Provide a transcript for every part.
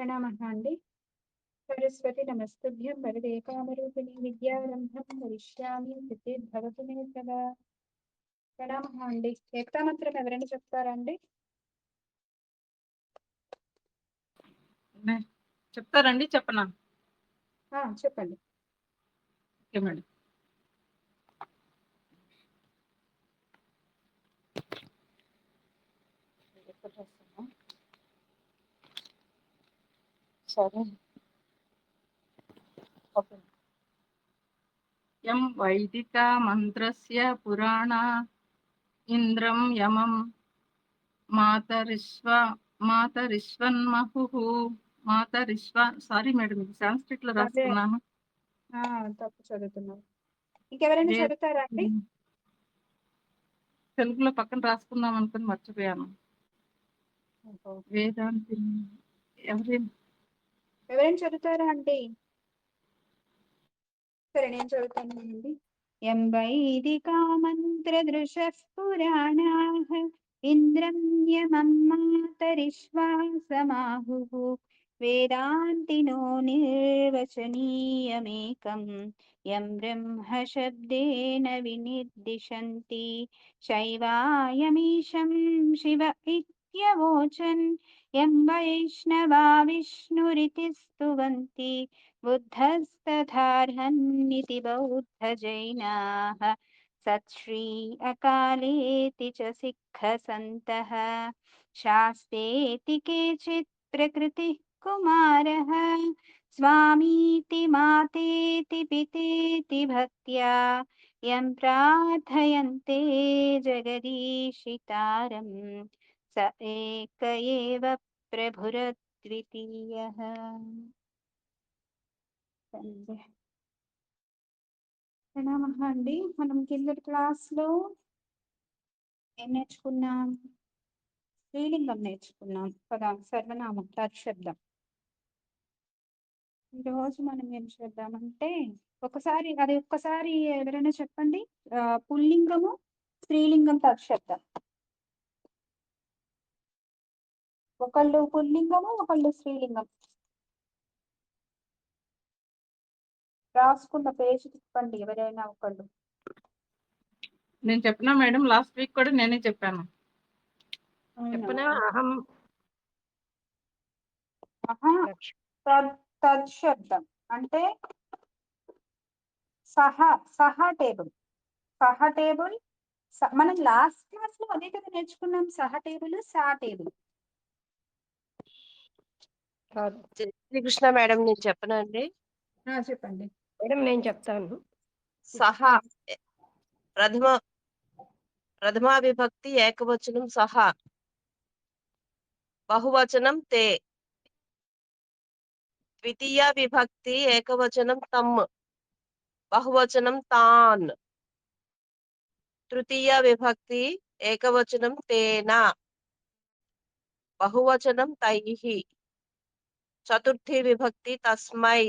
ప్రణామः అండి. సరస్వతి నమస్తుభ్యం వరదే కామరూపిణి విద్యారంభం వరిష్యామి సిద్ధిర్భవతు మే సదా. ప్రణామः అండి. ఏకతామంత్రం ఎవరైనా చెప్తారా అండి? చెప్తారండి, చెప్పనా? చెప్పండి. Okay madam. సరే. ఓకే. యం వైదిక మంత్రస్య పురాణ ఇంద్రం యమం మాతరిష్వన్మహుః సారీ మేడం, ఇది సాంస్క్రిట్ లో రాసుకున్నాను. తప్పు చదువుతున్నారు. ఇంకెవరైనా చదువుతారా అండి? తెలుగులో పక్కన రాసుకుందాం అనుకుని మర్చిపోయాను. వేదాంతి ఎవరైనా చదువుతారా అండి? సరే, నేను చదువుతానండి. యం వైదికా మంత్రదృశః పురాణాః ఇంద్రం యమం మాతరిష్వాసమాహుః వేదాంతినో నిర్వచనీయమేకం యం బ్రహ్మ శబ్దేన వినిర్దిశంతి శైవాయమీశం శివ ఇత్యవోచన్ యం వైష్ణవా విష్ణురితి స్తువంతి बुद्धस्तथार्हन्निति बौद्धजैनाः सत्श्री अकालेति च सिक्खसन्तः शास्तेति केचित् प्रकृतिः कुमारः स्वामीति मातेति पितेति भक्त्या यं प्रार्थयन्ते जगदीशितारं स एक एव प्रभुरद्वितीयः. ప్రణామः అండి. మనం కిందటి క్లాస్లో ఏం నేర్చుకున్నాం? స్త్రీలింగం నేర్చుకున్నాం కదా, సర్వనామం తత్శబ్దం. ఈరోజు మనం ఏం చేద్దామంటే ఒక్కసారి ఎవరైనా చెప్పండి. పుల్లింగము, స్త్రీలింగం, తత్శబ్దం. ఒకళ్ళు పుల్లింగము, ఒకళ్ళు స్త్రీలింగం. రాసుకున్న పేజీ తిప్పండి ఎవరైనా ఒకళ్ళు. నేను చెప్పినా మేడం, లాస్ట్ వీక్ కూడా నేనే చెప్పాను. తత్శబ్దం అంటే సహ టేబుల్. మనం లాస్ట్ క్లాస్ లో అదే కదా నేర్చుకున్నాం, సహ టేబుల్, సా టేబుల్. శ్రీకృష్ణ మేడం, నేను చెప్పనండి. చెప్పండి మేడం, నేను చెప్తాను. సహా ప్రథమా విభక్తి ఏకవచనం సహా, బహువచనం తే. ద్వితీయ విభక్తి ఏకవచనం తమ్, బహువచనం తాన్. తృతీయ విభక్తి ఏకవచనం తేన, బహువచనం తైః. చతుర్థి విభక్తి తస్మై,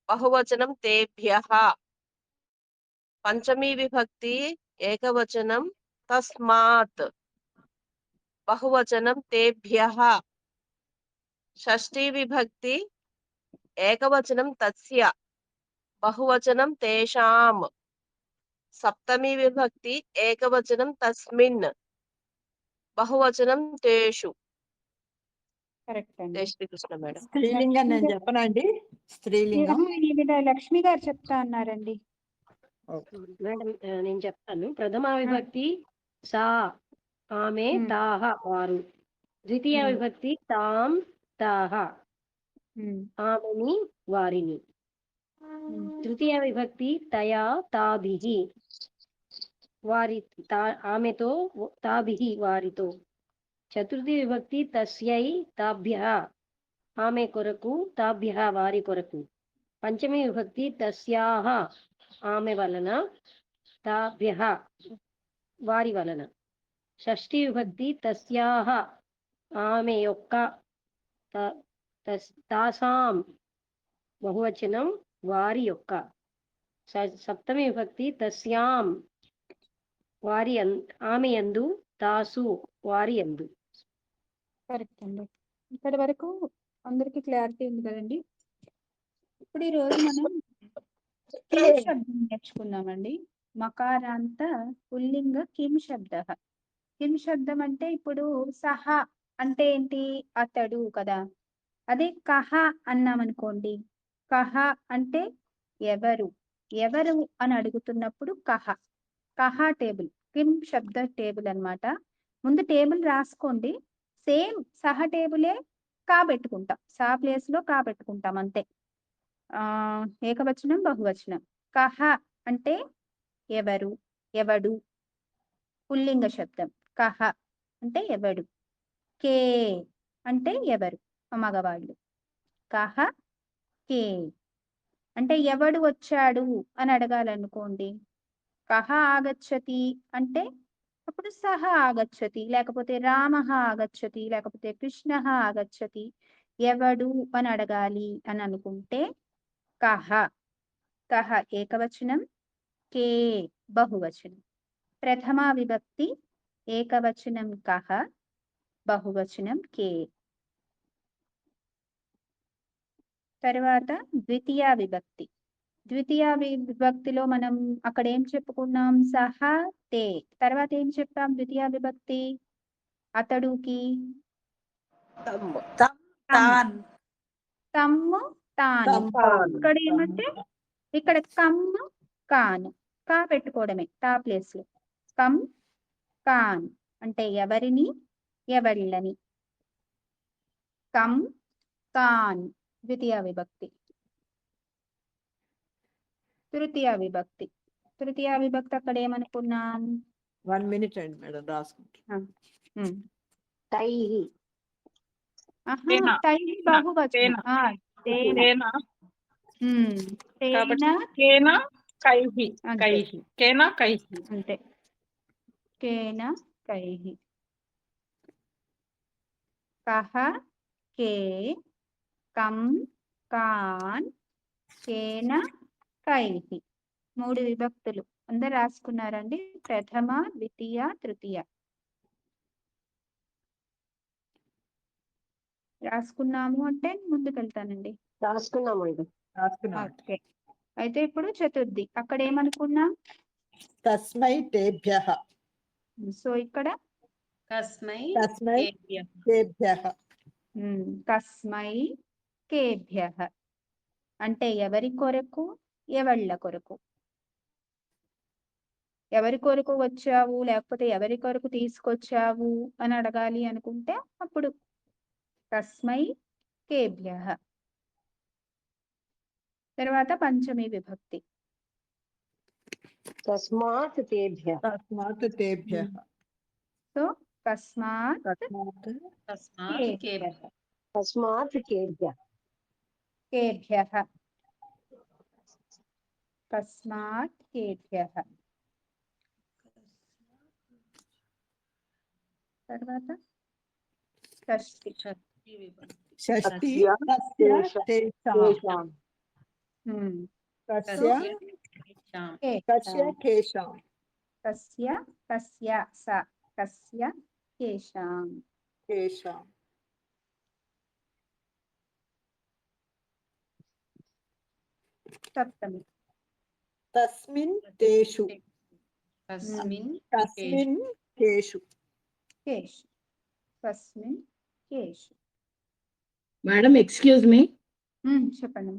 బహువచనం తేభ్యః. పంచమీ విభక్తి ఏకవచనం తస్మాత్, బహువచనం తేభ్యః. షష్ఠీ విభక్తి ఏకవచనం తస్య, బహువచనం తేషాం. సప్తమీ విభక్తి ఏకవచనం తస్మిన్, బహువచనం తేషు. కరెక్ట్ అండి. జై శ్రీకృష్ణ మేడం. స్త్రీలింగం నేను చెప్పనండి. స్త్రీలింగం లక్ష్మి గారు చెప్తా అన్నారండి. మేడం, నేను చెప్తాను. ప్రథమ విభక్తి సా, ఆమె, తాహ, వారు. ద్వితీయ విభక్తి తాం, తాహ, ఆమెని, వారిని. తృతీయ విభక్తి తయా, తాభిః, వారి, ఆమెతో, తాభిః, వారితో. చతుర్థి విభక్తి తస్యై, తాభ్యః, ఆమె కొరకు, తాభ్యః, వారి కొరకు. పంచమి విభక్తి తస్యాః, ఆమె వలన, తాభ్యః, వారి వలన. షష్ఠీ విభక్తి తస్యాః, ఆమె యొక్క, తాసాం, బహువచనం, వారి యొక్క. సప్తమి విభక్తి తస్యాం, ఆమె యందు, తాసు, వారి యందు. కరెక్ట్ అండి. ఇక్కడి వరకు అందరికి క్లారిటీ ఉంది కదండి. ఇప్పుడు ఈ రోజు మనం కిం శబ్దం నేర్చుకున్నామండి. మకారాంత పుల్లింగ కిం శబ్ద. కిం శబ్దం అంటే ఇప్పుడు సహ అంటే ఏంటి, అతడు కదా. అదే కహ అన్నామనుకోండి, కహ అంటే ఎవరు, ఎవరు అని అడుగుతున్నప్పుడు కహ. కహ టేబుల్, కిం శబ్ద టేబుల్ అన్నమాట. ముందు టేబుల్ రాసుకోండి. సేమ్ సహ టేబులే కాబెట్టుకుంటాం, సా ప్లేస్ లో కాబెట్టుకుంటాం అంతే. ఏకవచనం బహువచనం. కహ అంటే ఎవరు, ఎవడు, పుల్లింగ శబ్దం. కహ అంటే ఎవడు. కే అంటే ఎవరు, మగవాళ్ళు. కహ కే అంటే ఎవడు వచ్చాడు అని అడగాలనుకోండి, కహ ఆగచ్చతి అంటే అప్పుడు సహ ఆగచ్చతి, లేకపోతే రామ ఆగచ్చతి, లేకపోతే కృష్ణ ఆగచ్చతి. ఎవడు అని అడగాలి అని అనుకుంటే కహ. కహ ఏకవచనం, కే బహువచనం. ప్రథమా విభక్తి ఏకవచనం కహ, బహువచనం కే. తర్వాత ద్వితీయ విభక్తి. ద్వితీయ విభక్తిలో మనం అక్కడ ఏం చెప్పుకున్నాం, సహ తే. తర్వాత ఏం చెప్పాం ద్వితీయ విభక్తి, అతడుకి తమ్ తమ్, తమ్ము తాను. తాను. ఇక్కడ ఏమంటే ఇక్కడ కమ్ము కాను, కా పెట్టుకోవడమే తా ప్లేస్ లో. కమ్ కాన్ అంటే ఎవరిని, ఎవళ్ళని. కమ్ కాన్ ద్వితీయ విభక్తి. తృతీయ విభక్తి. తృతీయ విభక్తి అక్కడ ఏమనుకున్నాం, 1 minute అండి మేడం రాసుకుంటా. ఉమ్. తై ఆహా, తేన. తై బహువచనం. తేన. తేన. కేన తేన కాబట్టి కేన కైహి. అంతే. కైహి కేన కైహి. అంతే. కేన కైహి. కహ కే, కం కాన్, కేన కైహి. 3 విభక్తులు అందరు రాసుకున్నారండి. ప్రథమ, ద్వితీయ, తృతీయ రాసుకున్నాము అంటే ముందుకెళ్తానండి. రాసుకున్నామండి. రాసుకున్నామండి. ఓకే, అయితే ఇప్పుడు చతుర్థి. అక్కడ ఏమనుకున్నాం, తస్మై తేభ్యః. సో ఇక్కడ తస్మై తస్మై కేభ్యః. తేభ్యః. తస్మై కేభ్యః అంటే ఎవరి కొరకు, ఎవళ్ళ కొరకు. ఎవరి కొరకు వచ్చావు, లేకపోతే ఎవరి కొరకు తీసుకొచ్చావు అని అడగాలి అనుకుంటే అప్పుడు తస్మై కేభ్యః. తర్వాత పంచమి విభక్తి. తస్మాత్ తేభ్యః. తస్మాత్ తేభ్యః. సో తస్మాత్ తస్మాత్ తస్మాత్ కేభ్యః. తస్మాత్ కేభ్యః. కేభ్యః. తస్మాత్ కేభ్యః. తర్వాత షష్ఠి. షష్ఠీ విభక్తి. షష్ఠి తస్య తస్య తేషాం. తేషాం. తస్య తేషాం. తస్య కేషాం. తస్య తస్య స తస్య కేషాం. కేషాం. సప్తమి. తస్మిన్ తేషు. తస్మిన్ తస్మిన్ కేషు. కేషు. తస్మిన్ కేషు. మేడం ఎక్స్క్యూజ్ మీ, చెప్పండి.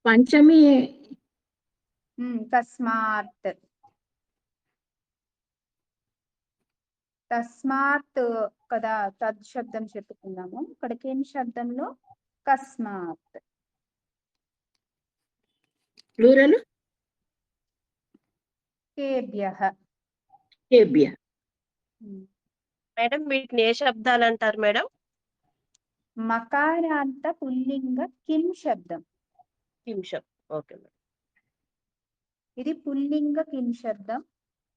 పంచమి తస్మాత్. తస్మాత్ కదా తద్ శబ్దం చెప్పుకున్నాము. ఇక్కడికి ఏం శబ్దంలో కస్మాత్. ప్లూరల్ కేభ్యః. కేభ్య. మేడం వీటిని ఏ శబ్దాలు అంటారు మేడం? మకారాంత పుల్లింగ కిం శబ్దం. కింశం. Okay madam. ఇది పుల్లింగ కిం శబ్దం.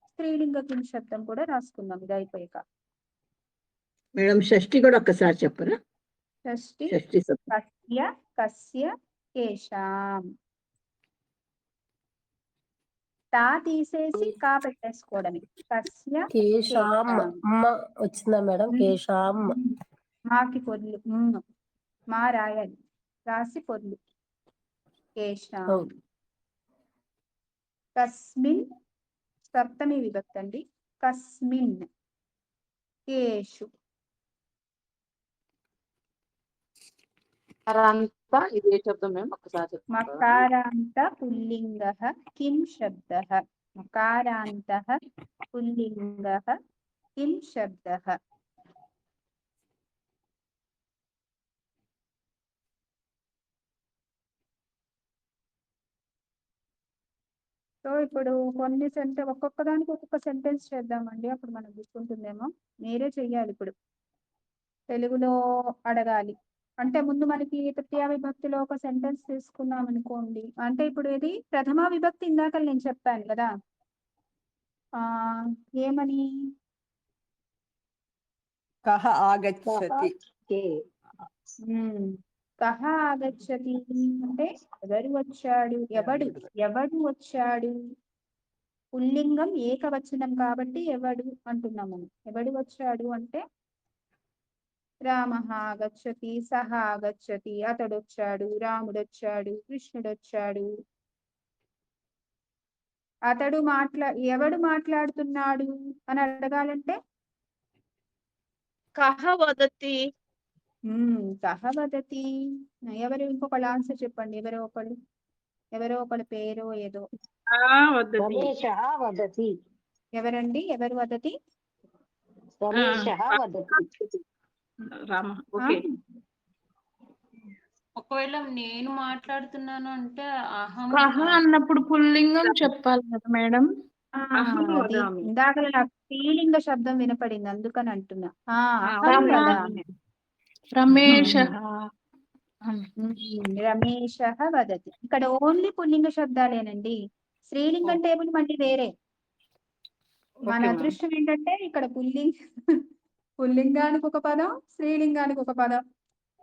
స్త్రీలింగ కిం శబ్దం కూడా రాసుకుందాం ఇది అయిపోయాక. మేడం షష్ఠి కూడా ఒక్కసారి చెప్పరా? షష్ఠి షష్ఠి సప్తమి. కస్య కస్య కేశాం. తా తీసేసి కా పెట్టేసుకోవడమే. కస్య కేశాం కేశాం. వచ్చిందా మేడం? కేశాం. మాకి పొల్లు మా రాయాలి, రాసి పొర్లు. కేశాం. అవును. కస్మిన్ సప్తమి విభక్తి అండి. కస్మిన్ కేషు. మకారాంత ఇది ఏ శబ్దం మేము ఒకసారి చెప్తారా? మకారాంత పుల్లింగః కిం శబ్దః? మకారాంతః పుల్లింగః కిం శబ్దః? సో ఇప్పుడు కొన్ని ఒక్కొక్క దానికి ఒక్కొక్క సెంటెన్స్ చేద్దామండి, అప్పుడు మనకు గుర్తుంటుందేమో. మీరే చెయ్యాలి ఇప్పుడు. తెలుగులో అడగాలి అంటే ముందు మనకి తృతీయ విభక్తిలో ఒక సెంటెన్స్ తీసుకున్నాం అనుకోండి. అంటే ఇప్పుడు ఇది ప్రథమ విభక్తి ఇందాక నేను చెప్పాను కదా, ఏమని? కహ ఆగచ్చతి. కే కహ ఆగచ్చతి అంటే ఎవరు వచ్చాడు, ఎవడు వచ్చాడు. పుల్లింగం ఏకవచనం కాబట్టి ఎవడు అంటున్నాం మనం. ఎవడు వచ్చాడు అంటే రామః ఆగచ్చతి, సహ ఆగచ్చతి, అతడు వచ్చాడు, రాముడు వచ్చాడు, కృష్ణుడు వచ్చాడు. అతడు ఎవడు మాట్లాడుతున్నాడు అని అడగాలంటే కహ వదతి. కహ వదతి. ఎవరు ఇంకొకళ్ళు ఆన్సర్ చెప్పండి. ఎవరో ఒకళ్ళ పేరో ఏదో. రమేశः వదతి. ఎవరండి? ఎవరు వదతి? రమేశः వదతి. రామ. ఓకే. ఒకవేళ నేను మాట్లాడుతున్నాను అంటే అహం కహ అన్నప్పుడు పుల్లింగం చెప్పాలి కదా మేడం. అహం అది వదామి. ఇందాక నాకు స్త్రీలింగ శబ్దం వినపడింది, అందుకని అంటున్నా. అహం రమ- వదామి. రమేశః. రమేశః వదతి. ఇక్కడ ఓన్లీ పుల్లింగ శబ్దాలేనండి. స్త్రీలింగం టేబుల్ మళ్ళీ వేరే. మన ఓకే మ్యామ్. అదృష్టం ఏంటంటే ఇక్కడ పుల్లింగానికి ఒక పదం, స్త్రీలింగానికి ఒక పదం.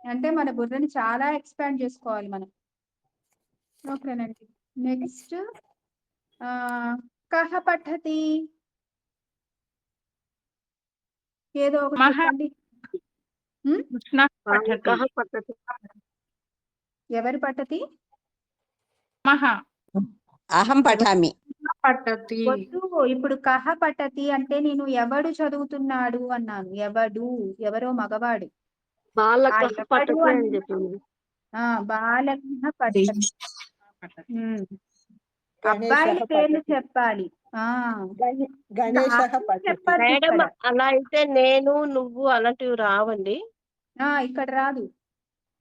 అంటే మన బుర్రని చాలా ఎక్స్పాండ్ చేసుకోవాలి మనం. ఓకేనండి. నెక్స్ట్ కహ పఠతి. ఏదో ఒకటి మహా. చెప్పండి. కృష్ణ పఠతి. కహ పఠతి. ఎవరు పఠతి? మహా అహం పఠామి. పఠతి. వద్దు, ఇప్పుడు కహ పఠతి అంటే నేను ఎవడు చదువుతున్నాడు అన్నాను. ఎవరో మగవాడు. బాలకః ఎవడు పఠతి అని అన్న- చెప్పింది. బాలకః పఠతి. గణేశः అబ్బాయిల పేర్లు పఠతి. చెప్పాలి. గణేశः పఠతి. చెప్పద్దు మేడం ఇక్కడ. అలా అయితే నేను నువ్వు అలాంటివి రావండి. ఇక్కడ రాదు.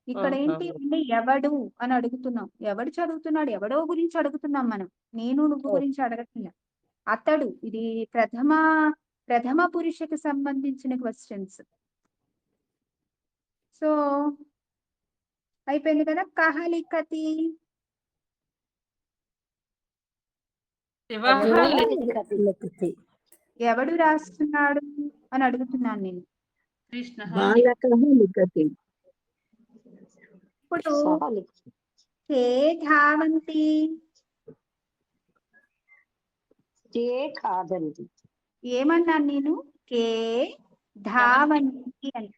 ఇక్కడ ఏంటి అంటే ఎవడు అని అడుగుతున్నాం. ఎవడు చదువుతున్నాడు, ఎవడో గురించి అడుగుతున్నాం మనం. నేను నువ్వు గురించి అడగట్లేదు. అతడు, ఇది ప్రథమ పురుషకి సంబంధించిన క్వశ్చన్స్. సో అయిపోయింది కదా. కహ లిఖతి. శివః లిఖతి. ఎవడు రాస్తున్నాడు అని అడుగుతున్నాను నేను. కృష్ణ బాలకః లిఖతి. ఇప్పుడు సహ లిఖతి. కే ధావంతి. తే ఖాదంతి. ఏమన్నాను నేను? కే ధావంతి అని.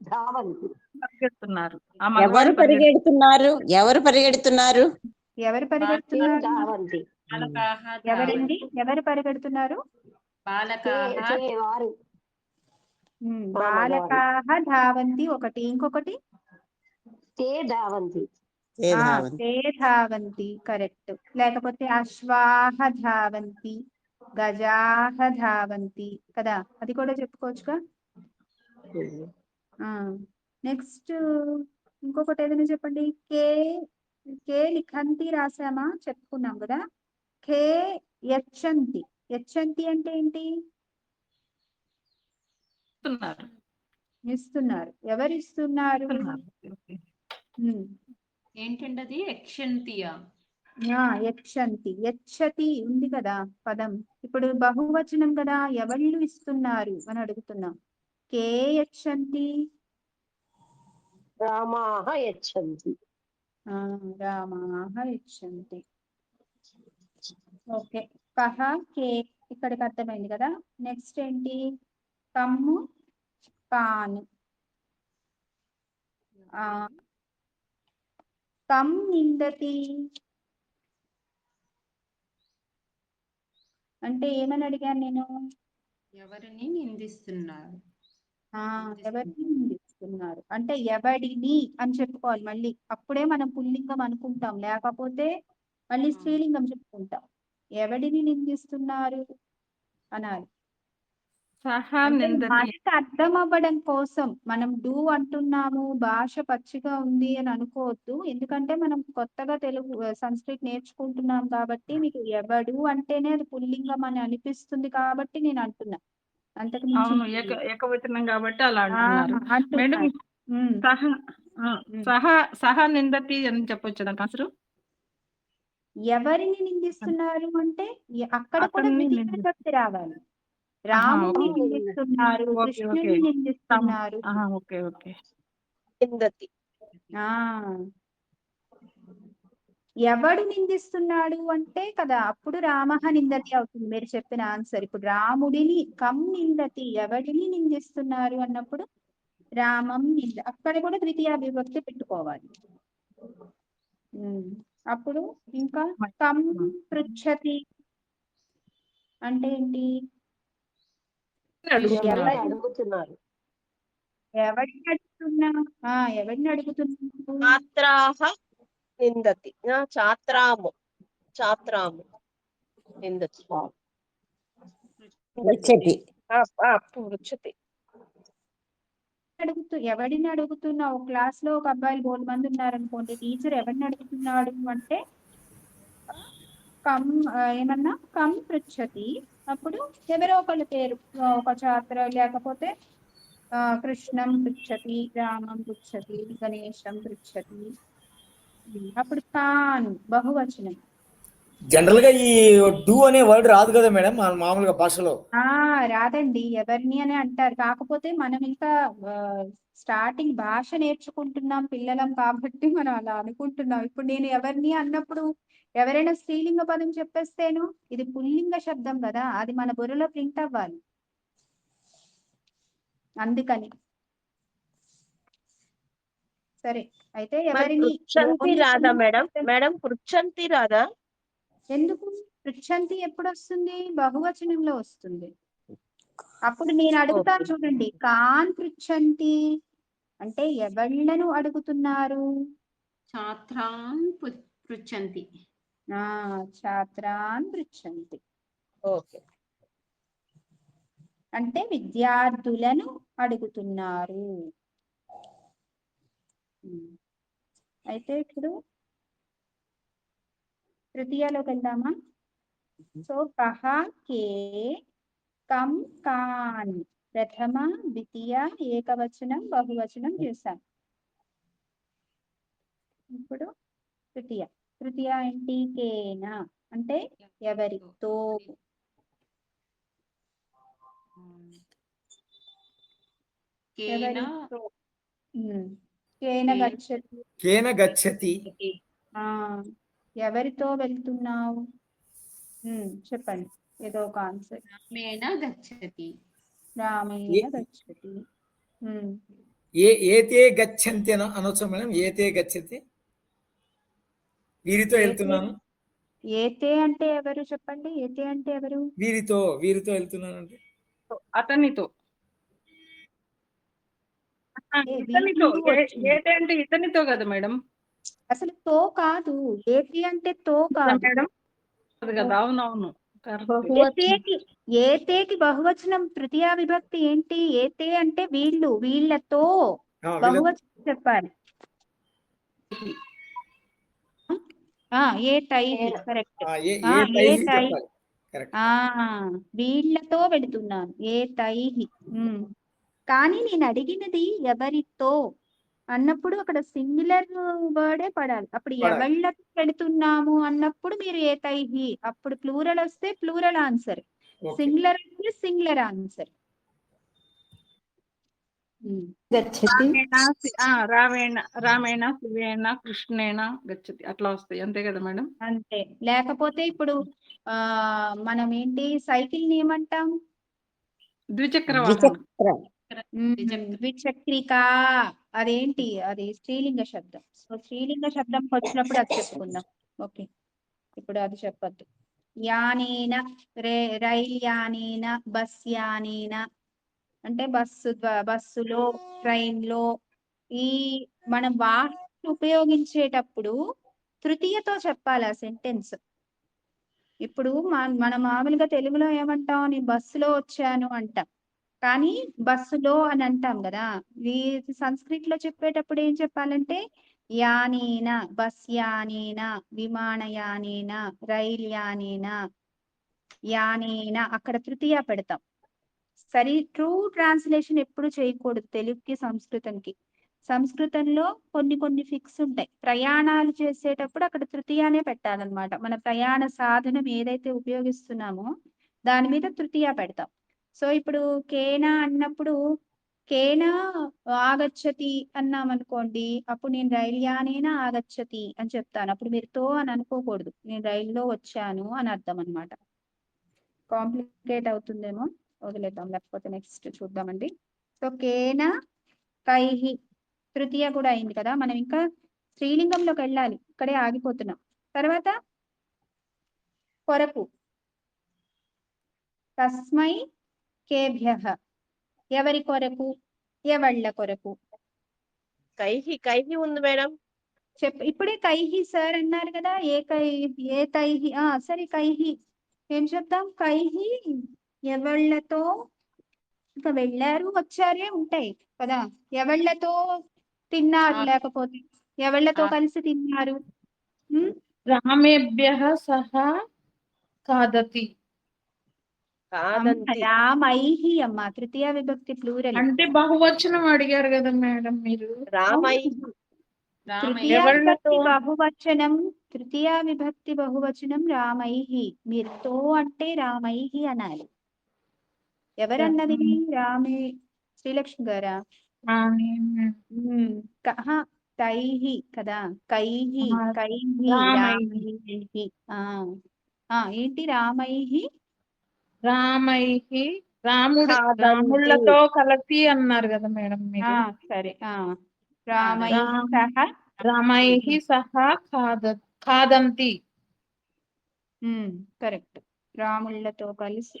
ధావంతి. పరిగెడుతున్నారు. ఆ ఎవరు మగవాడు పరిగెడుతున్నారు? ఎవరు పరిగెడుతున్నారు? ఎవరు పరిగెడుతున్నారు? ధావంతి. బాలకాః ఎవరండి? ఎవరు పరిగెడుతున్నారు? బాలకాః తే వారు. బాలకాః ధావంతి ఒకటి. ఇంకొకటి తే ధావంతి. ఏ ధావంతి. తే ధావంతి. కరెక్ట్. లేకపోతే అశ్వాహ ధావంతి, గజాహ ధావంతి కదా, అది కూడా చెప్పుకోవచ్చుగా. నెక్స్ట్ ఇంకొకటి ఏదైనా చెప్పండి. కే లిఖంతి రాసామా, చెప్పుకున్నాం కదా. కే యచ్చంతి. యచ్చంతి అంటే ఏంటి? ఇస్తున్నారు. ఎవరు ఇస్తున్నారు? ఏంటండి అది? యక్షంతియా? యచ్చంతి. యచ్చతి ఉంది కదా పదం. ఇప్పుడు బహువచనం కదా, ఎవళ్ళు ఇస్తున్నారు అని అడుగుతున్నాం. కే యచ్చంతి. రామాః యచ్చంతి. రామాః యచ్చంతి. ఓకే. కహ, కే ఇక్కడికి అర్థమైంది కదా. నెక్స్ట్ ఏంటి? కమ్ము, పాను. ఆ, కం నిందతి అంటే ఏమని అడిగాను నేను? ఎవరిని నిందిస్తున్నారు? ఎవరిని నిందిస్తున్నారు అంటే ఎవడిని అని చెప్పుకోవాలి మళ్ళీ, అప్పుడే మనం పుల్లింగం అనుకుంటాం, లేకపోతే మళ్ళీ స్త్రీలింగం చెప్పుకుంటాం. ఎవడిని నిందిస్తున్నారు అనాలి. సహా అంటే నిందతి. మనకి అర్థం అవ్వడం కోసం మనం డూ అంటున్నాము, భాష పచ్చిగా ఉంది అని అనుకోవద్దు. ఎందుకంటే మనం కొత్తగా తెలుగు సంస్కృత్ నేర్చుకుంటున్నాం కాబట్టి మీకు ఎవడు అంటేనే అది పుల్లింగం అని అనిపిస్తుంది కాబట్టి నేను అంటున్నా, అంతకు మించి అవును, ఇంకేం లేదు. ఏకవచనం కాబట్టి అలా అంటున్నారు. మేడం అంటున్నాను. సహ సహ నిందతి అని చెప్పొచ్చు నాకు అసలు. ఎవరిని నిందిస్తున్నారు అంటే అక్కడ కూడా అతన్ని ద్వితీయ విభక్తి రావాలి. రాముని ఓకే నిందిస్తున్నారు, ఓకే ఓకే. కృష్ణుని నిందిస్తున్నారు. Okay okay. నిందతి. ఆ ఎవడు నిందిస్తున్నాడు అంటే కదా అప్పుడు రామః నిందతి అవుతుంది. మీరు చెప్పిన ఆన్సర్. ఇప్పుడు రాముడిని కం నిందతి, ఎవడిని నిందిస్తున్నారు అన్నప్పుడు రామం అక్కడ కూడా ద్వితీయ విభక్తి పెట్టుకోవాలి. అప్పుడు ఇంకా కం పృచ్ఛతి అంటే ఏంటి? అడుగుతున్నారు. ఎవరిని అడుగుతున్నారు? ఎవరిని అడుగుతున్నా? ఎవరిని అడుగుతున్నావు? ఛాత్రాహ నిందతి. ఛాత్రాము నిందతి. పృచ్చతి. పృచ్చతి. ఎవడిని అడుగుతున్నావు? క్లాస్ లో ఒక అబ్బాయిలు 3 మంది ఉన్నారనుకోండి, టీచర్ ఎవరిని అడుగుతున్నాడు అంటే కం ఏమన్నా కం పృచ్ఛతి, అప్పుడు ఎవరో ఒకళ్ళ పేరు, ఒక ఛాత్ర లేకపోతే కృష్ణం పృచ్ఛతి, రామం పృచ్ఛతి, గణేశం పృచ్ఛతి. అప్పుడు కాన్ బహువచనం. జనరల్ గా ఈ డూ అనే వర్డ్ రాదు కదా మేడం మామూలుగా భాషలో. రాదండి, ఎవరిని అని అంటారు. కాకపోతే మనం ఇంకా స్టార్టింగ్ భాష నేర్చుకుంటున్నాం పిల్లలం కాబట్టి మనం అలా అనుకుంటున్నాం. ఇప్పుడు నేను ఎవరిని అన్నప్పుడు ఎవరైనా స్త్రీలింగ పదం చెప్పేస్తేను ఇది పుల్లింగ శబ్దం కదా, అది మన బుర్రలో ప్రింట్ అవ్వాలి, అందుకని. సరే, అయితే ఎవరిని పృచ్ఛంతి రాదా మేడం? పృచ్ఛంతి రాదా? ఎందుకు? పృచ్ఛంతి ఎప్పుడు వస్తుంది? బహువచనంలో వస్తుంది. అప్పుడు నేను అడుగుతాను చూడండి, కాన్ పృచ్ఛంతి అంటే ఎవళ్ళను అడుగుతున్నారు? ఛాత్రాన్ పృచ్ఛంతి. ఛాత్రాన్ పృచ్ఛంతి ఓకే. అంటే విద్యార్థులను అడుగుతున్నారు. అయితే ఇప్పుడు తృతీయలోకి వెళ్దామా? సో కహ, కే, కం, కాన్ ప్రథమ, ద్వితీయ, ఏకవచనం, బహువచనం చూసాం. ఇప్పుడు తృతీయ ఏంటి? కేన అంటే ఎవరితో. ఎవరితో? కేన గచ్చతి. కేన గచ్చతి. ఎవరితో వెళ్తున్నావు? చెప్పండి ఏదో ఒక ఆన్సర్. రామేణ గచ్చతి. రామేణ గచ్చతి. ఏతే గచ్చంతి అనొచ్చా మేడం? ఏతే గచ్చతి, వీరితో వెళ్తున్నాను. ఏతే అంటే ఎవరు చెప్పండి? ఏతే అంటే ఎవరు? వీరితో వెళ్తున్నాను అంటే అతనితో. ఏతే అంటే ఇతనితో కదా మేడం? అసలు తో కాదు, ఏతి అంటే తో కాదు మేడం కదా. అవునవును. ఏతేకి బహువచనం తృతీయ విభక్తి ఏంటి? ఏతే అంటే వీళ్ళు, వీళ్ళతో బహువచనం చెప్పాలి. ఏ తై, కరెక్ట్. వీళ్ళతో వెళుతున్నాను, ఏ తై. కానీ నేను అడిగినది ఎవరితో అన్నప్పుడు అక్కడ సింగులర్ వర్డే పడాలి. అప్పుడు ఎవళ్ళతో వెళుతున్నాము అన్నప్పుడు మీరు ఏ తైహి, అప్పుడు ప్లూరల్ వస్తే ప్లూరల్ ఆన్సర్, సింగులర్ అంటే సింగులర్ ఆన్సర్. రామేణ, శివేణ, కృష్ణేణ గచ్చతి అట్లా వస్తాయి, అంతే కదా మేడం? అంతే. లేకపోతే ఇప్పుడు మనం ఏంటి సైకిల్ ని ఏమంటాం? ద్విచక్ర వాహనం. ద్విచక్రిక అదేంటి అది స్త్రీలింగ శబ్దం. సో స్త్రీలింగ శబ్దం వచ్చినప్పుడు అది చెప్పుకుందాం. ఓకే, ఇప్పుడు అది చెప్పద్దు. యానేన రైల్యానేన బస్ యానేన అంటే బస్సులో ట్రైన్లో ఈ మనం వాటిని ఉపయోగించేటప్పుడు తృతీయతో చెప్పాలి ఆ సెంటెన్స్. ఇప్పుడు మనం మామూలుగా తెలుగులో ఏమంటాం, నేను బస్సులో వచ్చాను అంటాం, కానీ బస్సులో అని అంటాం కదా. ఈ సంస్కృతిలో చెప్పేటప్పుడు ఏం చెప్పాలంటే యానేన బస్ యానేన విమానయానేన రైల్ యానేన యానేన అక్కడ తృతీయ పెడతాం. సరి ట్రూ ట్రాన్స్లేషన్ ఎప్పుడు చేయకూడదు తెలుగుకి సంస్కృతంకి. సంస్కృతంలో కొన్ని ఫిక్స్ ఉంటాయి. ప్రయాణాలు చేసేటప్పుడు అక్కడ తృతీయానే పెట్టాలన్నమాట. మన ప్రయాణ సాధనం ఏదైతే ఉపయోగిస్తున్నామో దాని మీద తృతీయ పెడతాం. సో ఇప్పుడు కేనా అన్నప్పుడు కేనా ఆగచ్చతి అన్నాం అనుకోండి, అప్పుడు నేను రైల్యానేనా ఆగచ్చతి అని చెప్తాను. అప్పుడు మీరు తో అని అనుకోకూడదు, నేను రైల్లో వచ్చాను అని అర్థం అనమాట. కాంప్లికేట్ అవుతుందేమో, వదిలేద్దాం, లేకపోతే నెక్స్ట్ చూద్దామండి. సో కేన కైహి తృతీయ కూడా అయింది కదా, మనం ఇంకా స్త్రీలింగంలోకి వెళ్ళాలి, ఇక్కడే ఆగిపోతున్నాం. తర్వాత కొరకు తస్మై కేభ్యః ఎవరి కొరకు, ఎవళ్ళ కొరకు. కైహి ఉంది మేడం. ఇప్పుడే కైహి సార్ అన్నారు కదా, ఏ తైహి సరే కైహి ఏం చెప్తాం, కైహి ఎవళ్ళతో, ఇంకా వెళ్ళారు వచ్చారే ఉంటాయి కదా, ఎవళ్ళతో తిన్నారు, లేకపోతే ఎవళ్ళతో కలిసి తిన్నారు. రామేభ్యః సహ ఖాదతి. రామైహి అమ్మ, తృతీయ విభక్తి ప్లూరల్. అంటే బహువచనం అడిగారు కదా మేడం మీరు. రామైహి తృతీయ విభక్తి బహువచనం, తృతీయ విభక్తి బహువచనం రామైహి. మీరు తో అంటే రామైహి అనాలి. ఎవరన్నది రామే, శ్రీలక్ష్మి గారా? తైహి కదా, కైహి కైహి రామైహి. ఏంటి రామైహి, రామైహి రాముళ్ళతో కలిసి అన్నారు కదా మేడం మీరు. సరే రామైహి సహ రామైహి సహ ఖాదంతి. కరెక్ట్, రాముళ్ళతో కలిసి.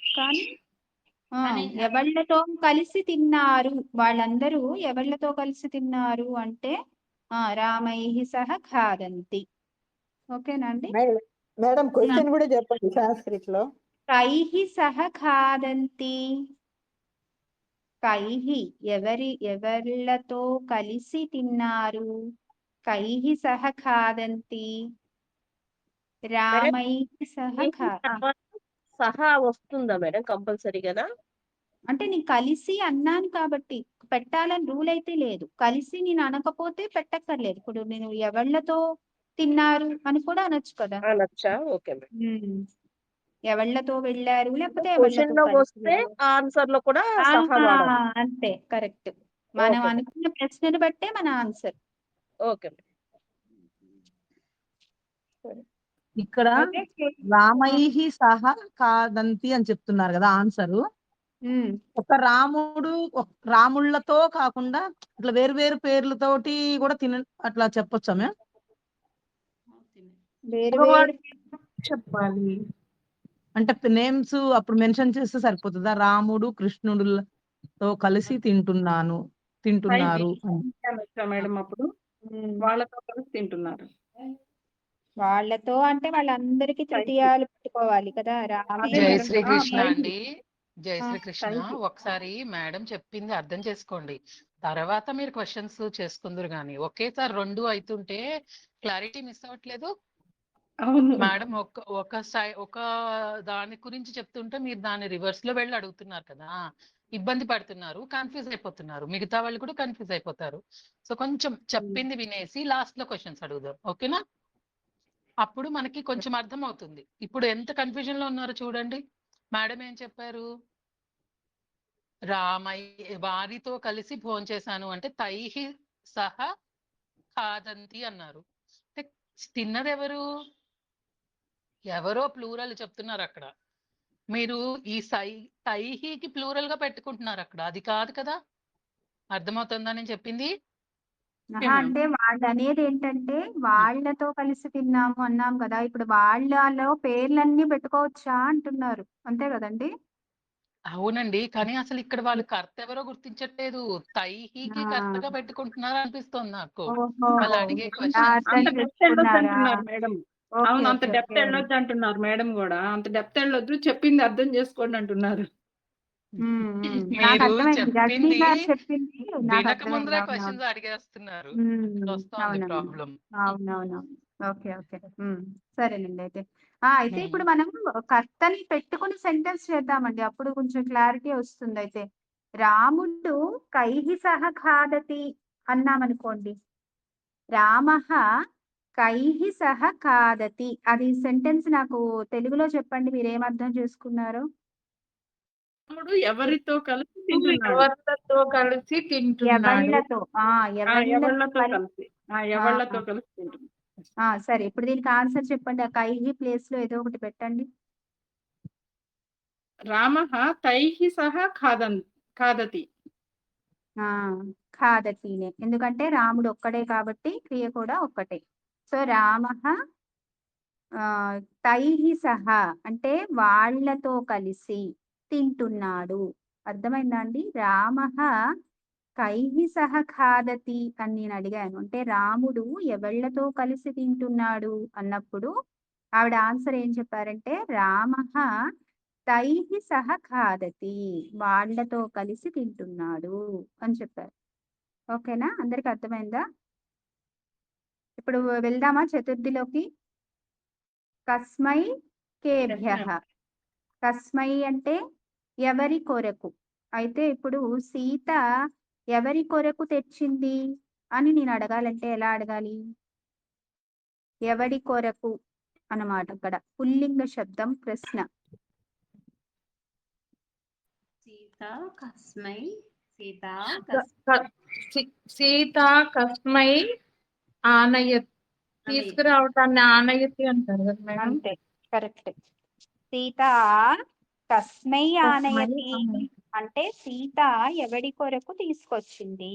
కానీ ఎవళ్ళతో కలిసి తిన్నారు, వాళ్ళందరూ ఎవళ్ళతో కలిసి తిన్నారు అంటే రామైహి సహ ఖాదంతి. ఓకేనా అండి? మేడం క్వశ్చన్ కూడా చెప్పండి సంస్కృత్ లో. కైహి సహ ఖాదంతి, కైహి ఎవళ్ళతో కలిసి తిన్నారు, కైహి సహ ఖాదంతి, రామైహి సహ సహా వస్తుందా మేడం కంపల్సరీగానా? అంటే నేను కలిసి అన్నాను కాబట్టి పెట్టాలని రూల్ అయితే లేదు. కలిసి నేను అనకపోతే పెట్టక్కర్లేదు. ఇప్పుడు నేను ఎవళ్ళతో తిన్నారు అని కూడా అనొచ్చు కదా. అనొచ్చా? Okay madam. ఎవళ్ళతో వెళ్ళారు, లేకపోతే క్వశ్చన్ లో వస్తే ఆన్సర్ లో కూడా సహా వాడాలి. అంతే, కరెక్ట్. మనం అనుకున్న ప్రశ్నను బట్టే మన ఆన్సర్. Okay madam. ఇక్కడ రామైహి సహ కాదంతి అని చెప్తున్నారు కదా ఆన్సరు. ఒక రాముళ్ళతో కాకుండా ఇట్లా వేరు వేరు పేర్లతోటి కూడా అట్లా చెప్పొచ్చా మేము? చెప్పాలి అంటే నేమ్స్ అప్పుడు మెన్షన్ చేస్తే సరిపోతుందా? రాముడు కృష్ణుడుతో కలిసి తింటున్నారు. మేడం అప్పుడు వాళ్ళతో కలిసి తింటున్నారు. వాళ్ళతో అంటే వాళ్ళందరికీ తృతీయాలు పెట్టుకోవాలి కదా. జై శ్రీకృష్ణ అండి, జై శ్రీకృష్ణ. ఒకసారి మేడం చెప్పింది అర్థం చేసుకోండి, తర్వాత మీరు క్వశ్చన్స్ చేసుకుందరు గాని ఒకేసారి రెండు అవుతుంటే క్లారిటీ మిస్ అవ్వట్లేదు మేడం. ఒక దాని గురించి చెప్తుంటే మీరు దాన్ని రివర్స్ లో వెళ్ళి అడుగుతున్నారు కదా, ఇబ్బంది పడుతున్నారు, కన్ఫ్యూజ్ అయిపోతున్నారు, మిగతా వాళ్ళు కూడా కన్ఫ్యూజ్ అయిపోతారు. సో కొంచెం చెప్పింది వినేసి లాస్ట్ లో క్వశ్చన్స్ అడుగుదాం, ఓకేనా? అప్పుడు మనకి కొంచెం అర్థం అవుతుంది. ఇప్పుడు ఎంత కన్ఫ్యూజన్ లో ఉన్నారో చూడండి. మేడం ఏం చెప్పారు, వారితో కలిసి భోంచేశాను అంటే తైహి సహ ఖాదంతి అన్నారు. తిన్నది ఎవరో ప్లూరల్ చెప్తున్నారు అక్కడ. మీరు ఈ తైహికి ప్లూరల్ గా పెట్టుకుంటున్నారు అక్కడ, అది కాదు కదా. అర్థమవుతుందా నేను చెప్పింది? ఆహా, అంటే వాళ్ళు అనేది ఏంటంటే వాళ్ళతో కలిసి తిన్నాము అన్నాం కదా, ఇప్పుడు వాళ్ళలో పేర్లన్నీ పెట్టుకోవచ్చా అంటున్నారు, అంతే కదండి? అవునండి. కానీ అసలు ఇక్కడ వాళ్ళు కర్త ఎవరో గుర్తించట్లేదు. తైహికి ఆ, కర్తగా పెట్టుకుంటున్నారు అనిపిస్తుంది నాకు. ఓహో, వాళ్ళు అడిగే ఇలా క్వశ్చన్స్. అర్థం అంత డెప్త్ వెళ్ళొద్దు చేసుకున్నారా? అంటున్నారు మేడం. ఓకే అవును, అంత ఓకే డెప్త్ ఓకే. వెళ్ళొద్దు అంటున్నారు మేడం కూడా. అంత డెప్త్ వెళ్ళొద్దు, చెప్పింది అర్థం చేసుకోండి అంటున్నారు. నాకు మీరు అర్థమైంది, రజనీ చెప్పింది గారు చెప్పింది నాకు వినక అర్థమైంది. ముందరే అవునవును. క్వశ్చన్స్ అడిగేస్తున్నారు. వస్తోంది అవునవును. ప్రాబ్లం. అవునవును. Okay okay. సరేనండి అయితే. అయితే ఇప్పుడు మనం కర్తని పెట్టుకుని సెంటెన్స్ చేద్దామండి, అప్పుడు కొంచెం క్లారిటీ వస్తుంది. అయితే రాముడు కైహి సహ ఖాదతి అన్నామనుకోండి, రామః కైహి సహ ఖాదతి, అది సెంటెన్స్ నాకు తెలుగులో చెప్పండి, మీరేం అర్థం చేసుకున్నారు? రాముడు ఎవరితో కలిసి తింటున్నాడు? ఎవరితో కలిసి తింటున్నాడు? ఎవళ్ళతో ఎవళ్ళతో కలిసి. కలిసి ఎవళ్ళతో కలిసి తింటున్నాడు. సరే, ఇప్పుడు దీనికి ఆన్సర్ చెప్పండి, ఆ కైహి ప్లేస్ లో ఏదో ఒకటి పెట్టండి. రామః తైహి సహ ఖాదతి. ఖాదతినే, ఎందుకంటే రాముడు ఒక్కడే కాబట్టి క్రియ కూడా ఒక్కటే. సో రామః తైహి సహా అంటే వాళ్ళతో కలిసి తింటున్నాడు. అర్థమైందా అండి? రామః కైహి సహ ఖాదతి అని నేను అడిగాను, అంటే రాముడు ఎవళ్ళతో కలిసి తింటున్నాడు అన్నప్పుడు ఆవిడ ఆన్సర్ ఏం చెప్పారంటే రామః తైహి సహ ఖాదతి, వాళ్ళతో కలిసి తింటున్నాడు అని చెప్పారు. ఓకేనా, అందరికి అర్థమైందా? ఇప్పుడు వెళ్దామా చతుర్థిలోకి. కస్మై కేభ్యః. కస్మై అంటే ఎవరి కొరకు. అయితే ఇప్పుడు సీత ఎవరి కొరకు తెచ్చింది అని నేను అడగాలంటే ఎలా అడగాలి? ఎవడి కొరకు అన్నమాట, అక్కడ పుల్లింగ శబ్దం, ప్రశ్న. సీత కస్మై సీత కస్మై ఆనయత్, తీసుకురావటాన్ని ఆనయతి అంటారు కదా మేడం. అంతే, కరెక్ట్. సీత కస్మై ఆనయతి అంటే సీత ఎవడి కొరకు తీసుకొచ్చింది.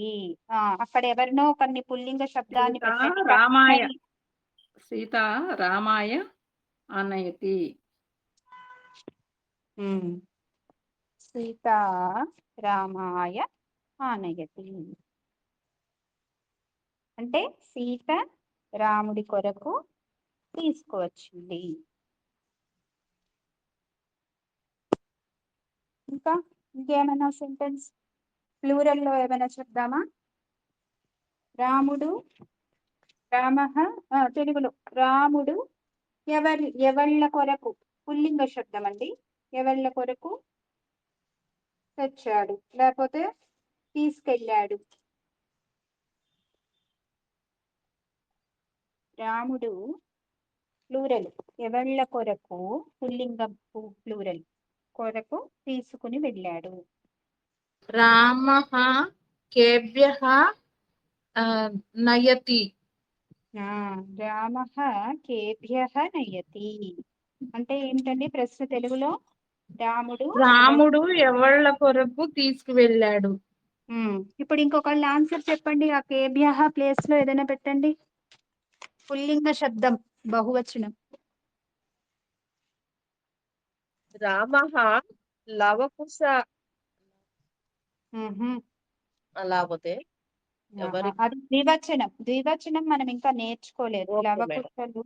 అక్కడ ఎవరినో కొన్ని పుల్లింగ శబ్దాన్ని పెట్టండి. రామాయ, సీత రామాయ ఆనయతి. సీత రామాయ ఆనయతి అంటే సీత రాముడి కొరకు తీసుకువచ్చింది. ఇంకా ఇంకేమైనా సెంటెన్స్ ప్లూరల్ లో ఏమైనా చెప్దామా? రాముడు, రామః, తెలుగులో రాముడు ఎవళ్ళ కొరకు, పుల్లింగ శబ్దం అండి, ఎవళ్ళ కొరకు తెచ్చాడు లేకపోతే తీసుకెళ్ళాడు. రాముడు ప్లూరల్, ఎవళ్ళ కొరకు పుల్లింగం ప్లూరల్, కొరకు తీసుకుని వెళ్ళాడు. రామః కేభ్యః నయతి. రామః కేభ్యః నయతి అంటే ఏంటండి ప్రశ్న తెలుగులో? రాముడు ఎవళ్ళ కొరకు తీసుకువెళ్ళాడు. ఇప్పుడు ఇంకొకళ్ళ ఆన్సర్ చెప్పండి, ఆ కేభ్యః ప్లేస్ లో ఏదైనా పెట్టండి, పుల్లింగ శబ్దం, బహువచనం. రామః లవకుశ, లేకపోతే అది ద్వివచనం. ద్వివచనం మనం ఇంకా నేర్చుకోలేదు. Okay madam. లవకుశలు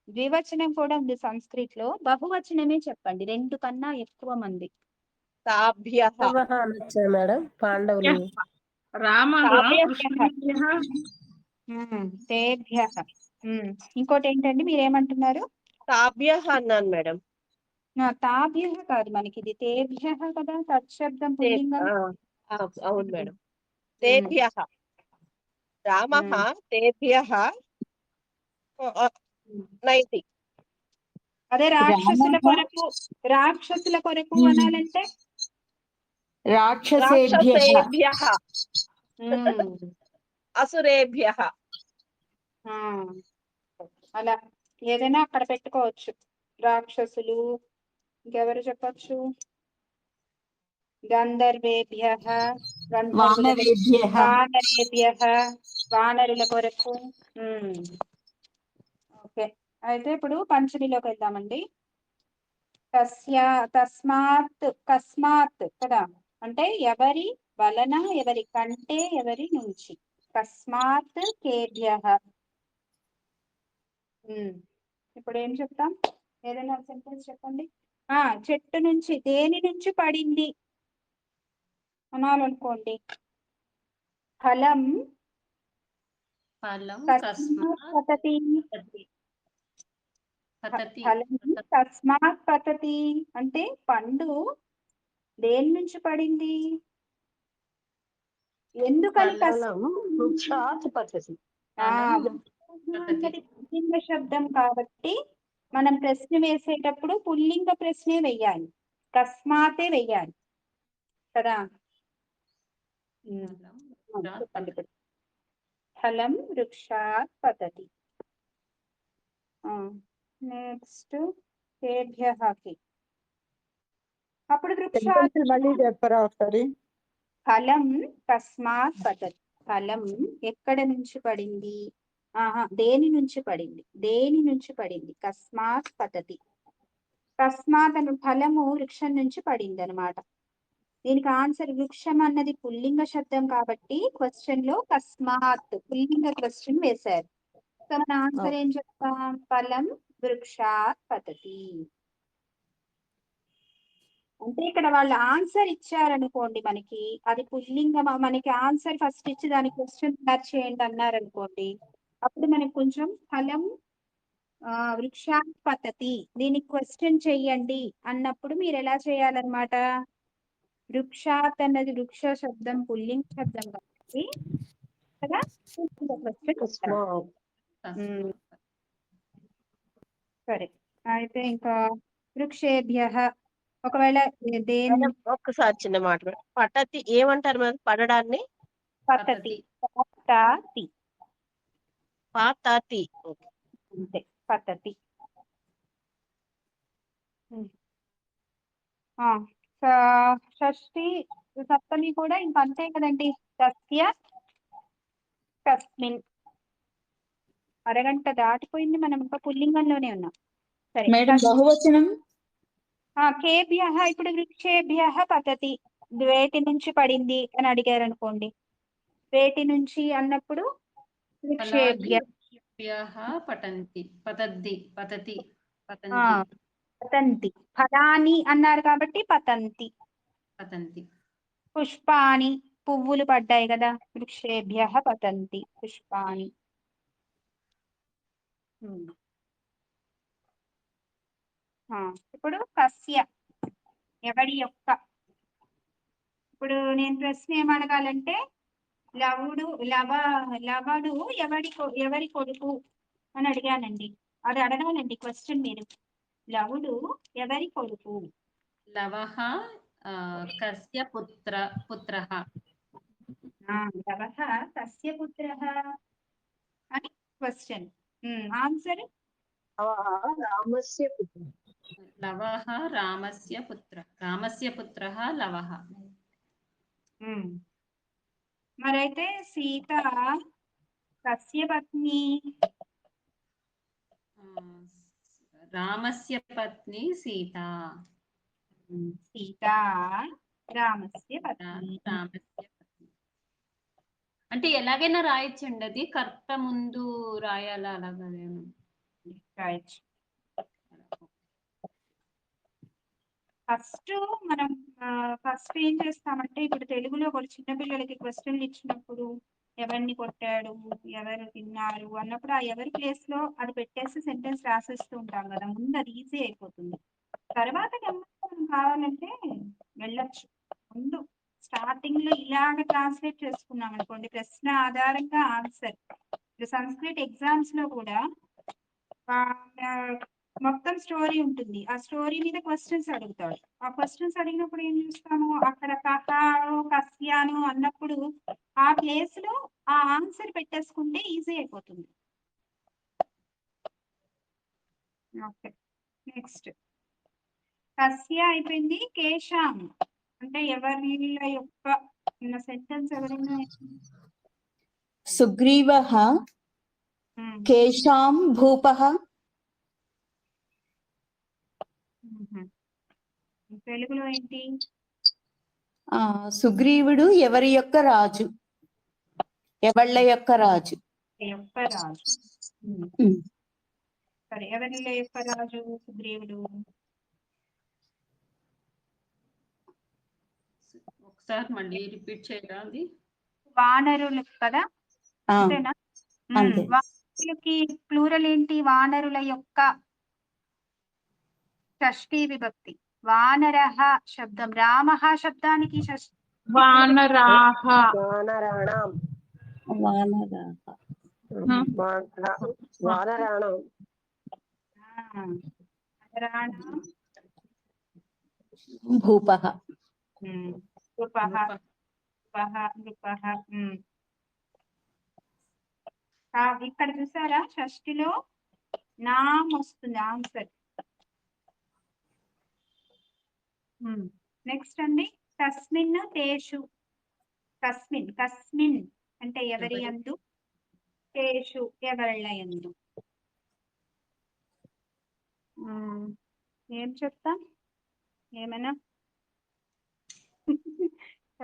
ద్వివచనం కూడా ఉంది సంస్కృత్ లో. బహువచనమే చెప్పండి, 2 కన్నా ఎక్కువ మంది. తాభ్యః అనొచ్చా మేడం? పాండవులు. రామః తాభ్యః. కృష్ణేభ్యః తేభ్యః. ఇంకోటి ఏంటండి, మీరేమంటున్నారు? తాభ్యః అన్నాను మేడం. తాభ్యః కాదు, మనకి ఇది తేభ్యః కదా, తత్శబ్దం పుల్లింగం. అవును మేడం. తేభ్యః. రామః తేభ్యః నయతి. అదే రాక్షసుల కొరకు అనాలంటే రాక్షసేభ్యః అసురేభ్యః. అలా ఏదైనా అక్కడ పెట్టుకోవచ్చు. రాక్షసులు, ఇంకెవరు చెప్పచ్చు? గంధర్వేభ్యః, వానరేభ్యః వానరుల కొరకు. ఓకే, అయితే ఇప్పుడు పంచమిలోకి వెళ్దామండి. తస్మాత్ కస్మాత్ కదా, అంటే ఎవరి వలన, ఎవరి కంటే, ఎవరి నుంచి. కస్మాత్ కేభ్యః. ఇప్పుడు ఏం చెప్తాం? ఏదైనా సెంటెన్స్ చెప్పండి. చెట్టు నుంచి, దేని నుంచి పడింది అనాలనుకోండి. ఫలం కస్మాత్ పతతి. ఫలం కస్మాత్ పతతి అంటే పండు దేని నుంచి పడింది, ఎందుకని వృక్షాత్ పతతి. అన్నది పుల్లింగ శబ్దం కాబట్టి మనం ప్రశ్న వేసేటప్పుడు పుల్లింగ ప్రశ్నే వెయ్యాలి, కస్మాతే వెయ్యాలి కదా. చెప్పండి ఇప్పుడు. ఫలం వృక్షాత్ పతతి. నెక్స్ట్ కేభ్యఃకి. అప్పుడు వృక్షాత్ మళ్ళీ చెప్పరా ఒకసారి. ఫలం కస్మాత్ పతతి. ఫలం ఎక్కడ నుంచి పడింది, దేని నుంచి పడింది, దేని నుంచి పడింది. కస్మాత్ పతతి. కస్మాత్ అను ఫలము వృక్షం నుంచి పడింది అనమాట. దీనికి ఆన్సర్ వృక్షం అన్నది పుల్లింగ శబ్దం కాబట్టి క్వశ్చన్ లో కస్మాత్ పుల్లింగ క్వశ్చన్ వేశారు. సో మన ఆన్సర్ ఏం చెప్తాం? ఫలం వృక్షాత్ పతతి. అంటే ఇక్కడ వాళ్ళు ఆన్సర్ ఇచ్చారనుకోండి, మనకి అది పుల్లింగం, మనకి ఆన్సర్ ఫస్ట్ ఇచ్చి దాని క్వశ్చన్ తయారు చేయండి అన్నారనుకోండి, అప్పుడు మనకి కొంచెం ఫలం వృక్షాత్ పతతి దీనికి క్వశ్చన్ చెయ్యండి అన్నప్పుడు మీరు ఎలా చేయాలన్నమాట. వృక్షాత్ అన్నది వృక్ష శబ్దం పుల్లింగ శబ్దం కాబట్టి కదా క్వశ్చన్. సరే, అయితే ఇంకా వృక్షేభ్యః. ఒకవేళ దేని ఒక్కసారి చిన్న మాట మేడం. పటతి ఏమంటారు మేడం? పడడాన్ని పతతి. పాతతి. పాతతి. అంతే, పతతి. షష్ఠి సప్తమి కూడా ఇంక అంతే కదండి. తస్య తస్మిన్. అరగంట దాటిపోయింది, మనం ఇంకా పుల్లింగంలోనే ఉన్నాం. సరే, బహువచనం కేభ్యః. ఇప్పుడు వృక్షేభ్యః పతతి, వేటి నుంచి పడింది అని అడిగారు అనుకోండి, వేటి నుంచి అన్నప్పుడు వృక్షేభ్యః పతంతి పతద్ది పతతి పతంతి. ఫలాని అన్నారు కాబట్టి పతంతి. పతంతి. పుష్పాని పువ్వులు పడ్డాయి కదా, వృక్షేభ్యః పతంతి పుష్పాని. ఇప్పుడు కస్య ఎవడి యొక్క. ఇప్పుడు నేను ప్రశ్న ఏమడగాలంటే లవుడు లవడు ఎవరి కొడుకు అని అడిగానండి. అది అడగాలండి క్వశ్చన్ మీరు. లవుడు ఎవరి కొడుకు. లవః కస్య పుత్రః. లవః కస్య పుత్రః అని క్వశ్చన్. ఆన్సర్ రామస్య పుత్రః. లవః రామస్య పుత్రః లవః. మరైతే సీత కస్య పత్ని. రామస్య పత్ని సీత. సీత రామస్య పత్ని. అంటే ఎలాగైనా రాయొచ్చండి, అది కర్త ముందు రాయాలా? అలాగా రాయొచ్చు. మనం ఫస్ట్ ఏం చేస్తామంటే, ఇప్పుడు తెలుగులో కొన్ని చిన్నపిల్లలకి క్వశ్చన్లు ఇచ్చినప్పుడు ఎవరిని కొట్టాడు, ఎవరు తిన్నారు అన్నప్పుడు ఆ ఎవరి ప్లేస్ లో అది పెట్టేసి సెంటెన్స్ రాసేస్తూ ఉంటాం కదా, ముందు అది ఈజీ అయిపోతుంది. తర్వాత మనం కావాలంటే వెళ్ళొచ్చు. ముందు స్టార్టింగ్ లో ఇలాగ ట్రాన్స్లేట్ చేసుకున్నాం అనుకోండి, ప్రశ్న ఆధారంగా ఆన్సర్. సంస్కృత్ ఎగ్జామ్స్ లో కూడా మొత్తం స్టోరీ ఉంటుంది, ఆ స్టోరీ మీద క్వశ్చన్స్ అడుగుతాడు. ఆ క్వశ్చన్స్ అడిగినప్పుడు ఏం చేస్తాము, అక్కడ కథను కస్యాను అన్నప్పుడు ఆ ప్లేస్ లో ఆ ఆన్సర్ పెట్టేసుకుంటే ఈజీ అయిపోతుంది. ఓకే, నెక్స్ట్ కస్య అయిపోయింది. కేశాం అంటే ఎవరి యొక్క ఉన్న సెంటెన్స్ ఎవరైనా సుగ్రీవః కేషాం భూపః. తెలుగులో ఏంటి? సుగ్రీవుడు ఎవరి యొక్క రాజు, ఎవళ్ళ యొక్క రాజు. యొక్క రాజు. సరే, ఎవరి యొక్క రాజు సుగ్రీవుడు? ఒకసారి మళ్ళీ రిపీట్ చేయరా అది? వానరులు కదా, అంతేనా? అంతే. వానరులకి ప్లూరల్ ఏంటి? వానరుల యొక్క షష్ఠీ విభక్తి. వానరః శబ్దం, రామః శబ్దానికి షష్ఠీ వానరాహ. వానరాణం. వానరాణం. వానరాణాం భూపః. నృపః. నృపః. ఇక్కడ చూసారా షష్ఠిలో నామ్ వస్తుంది ఆన్సర్. నెక్స్ట్ అండి, కస్మిన్ తేషు. కస్మిన్, కస్మిన్ అంటే ఎవరి యందు, తేషు ఎవళ్ళ యందు. ఏం చెప్తాం? ఏమైనా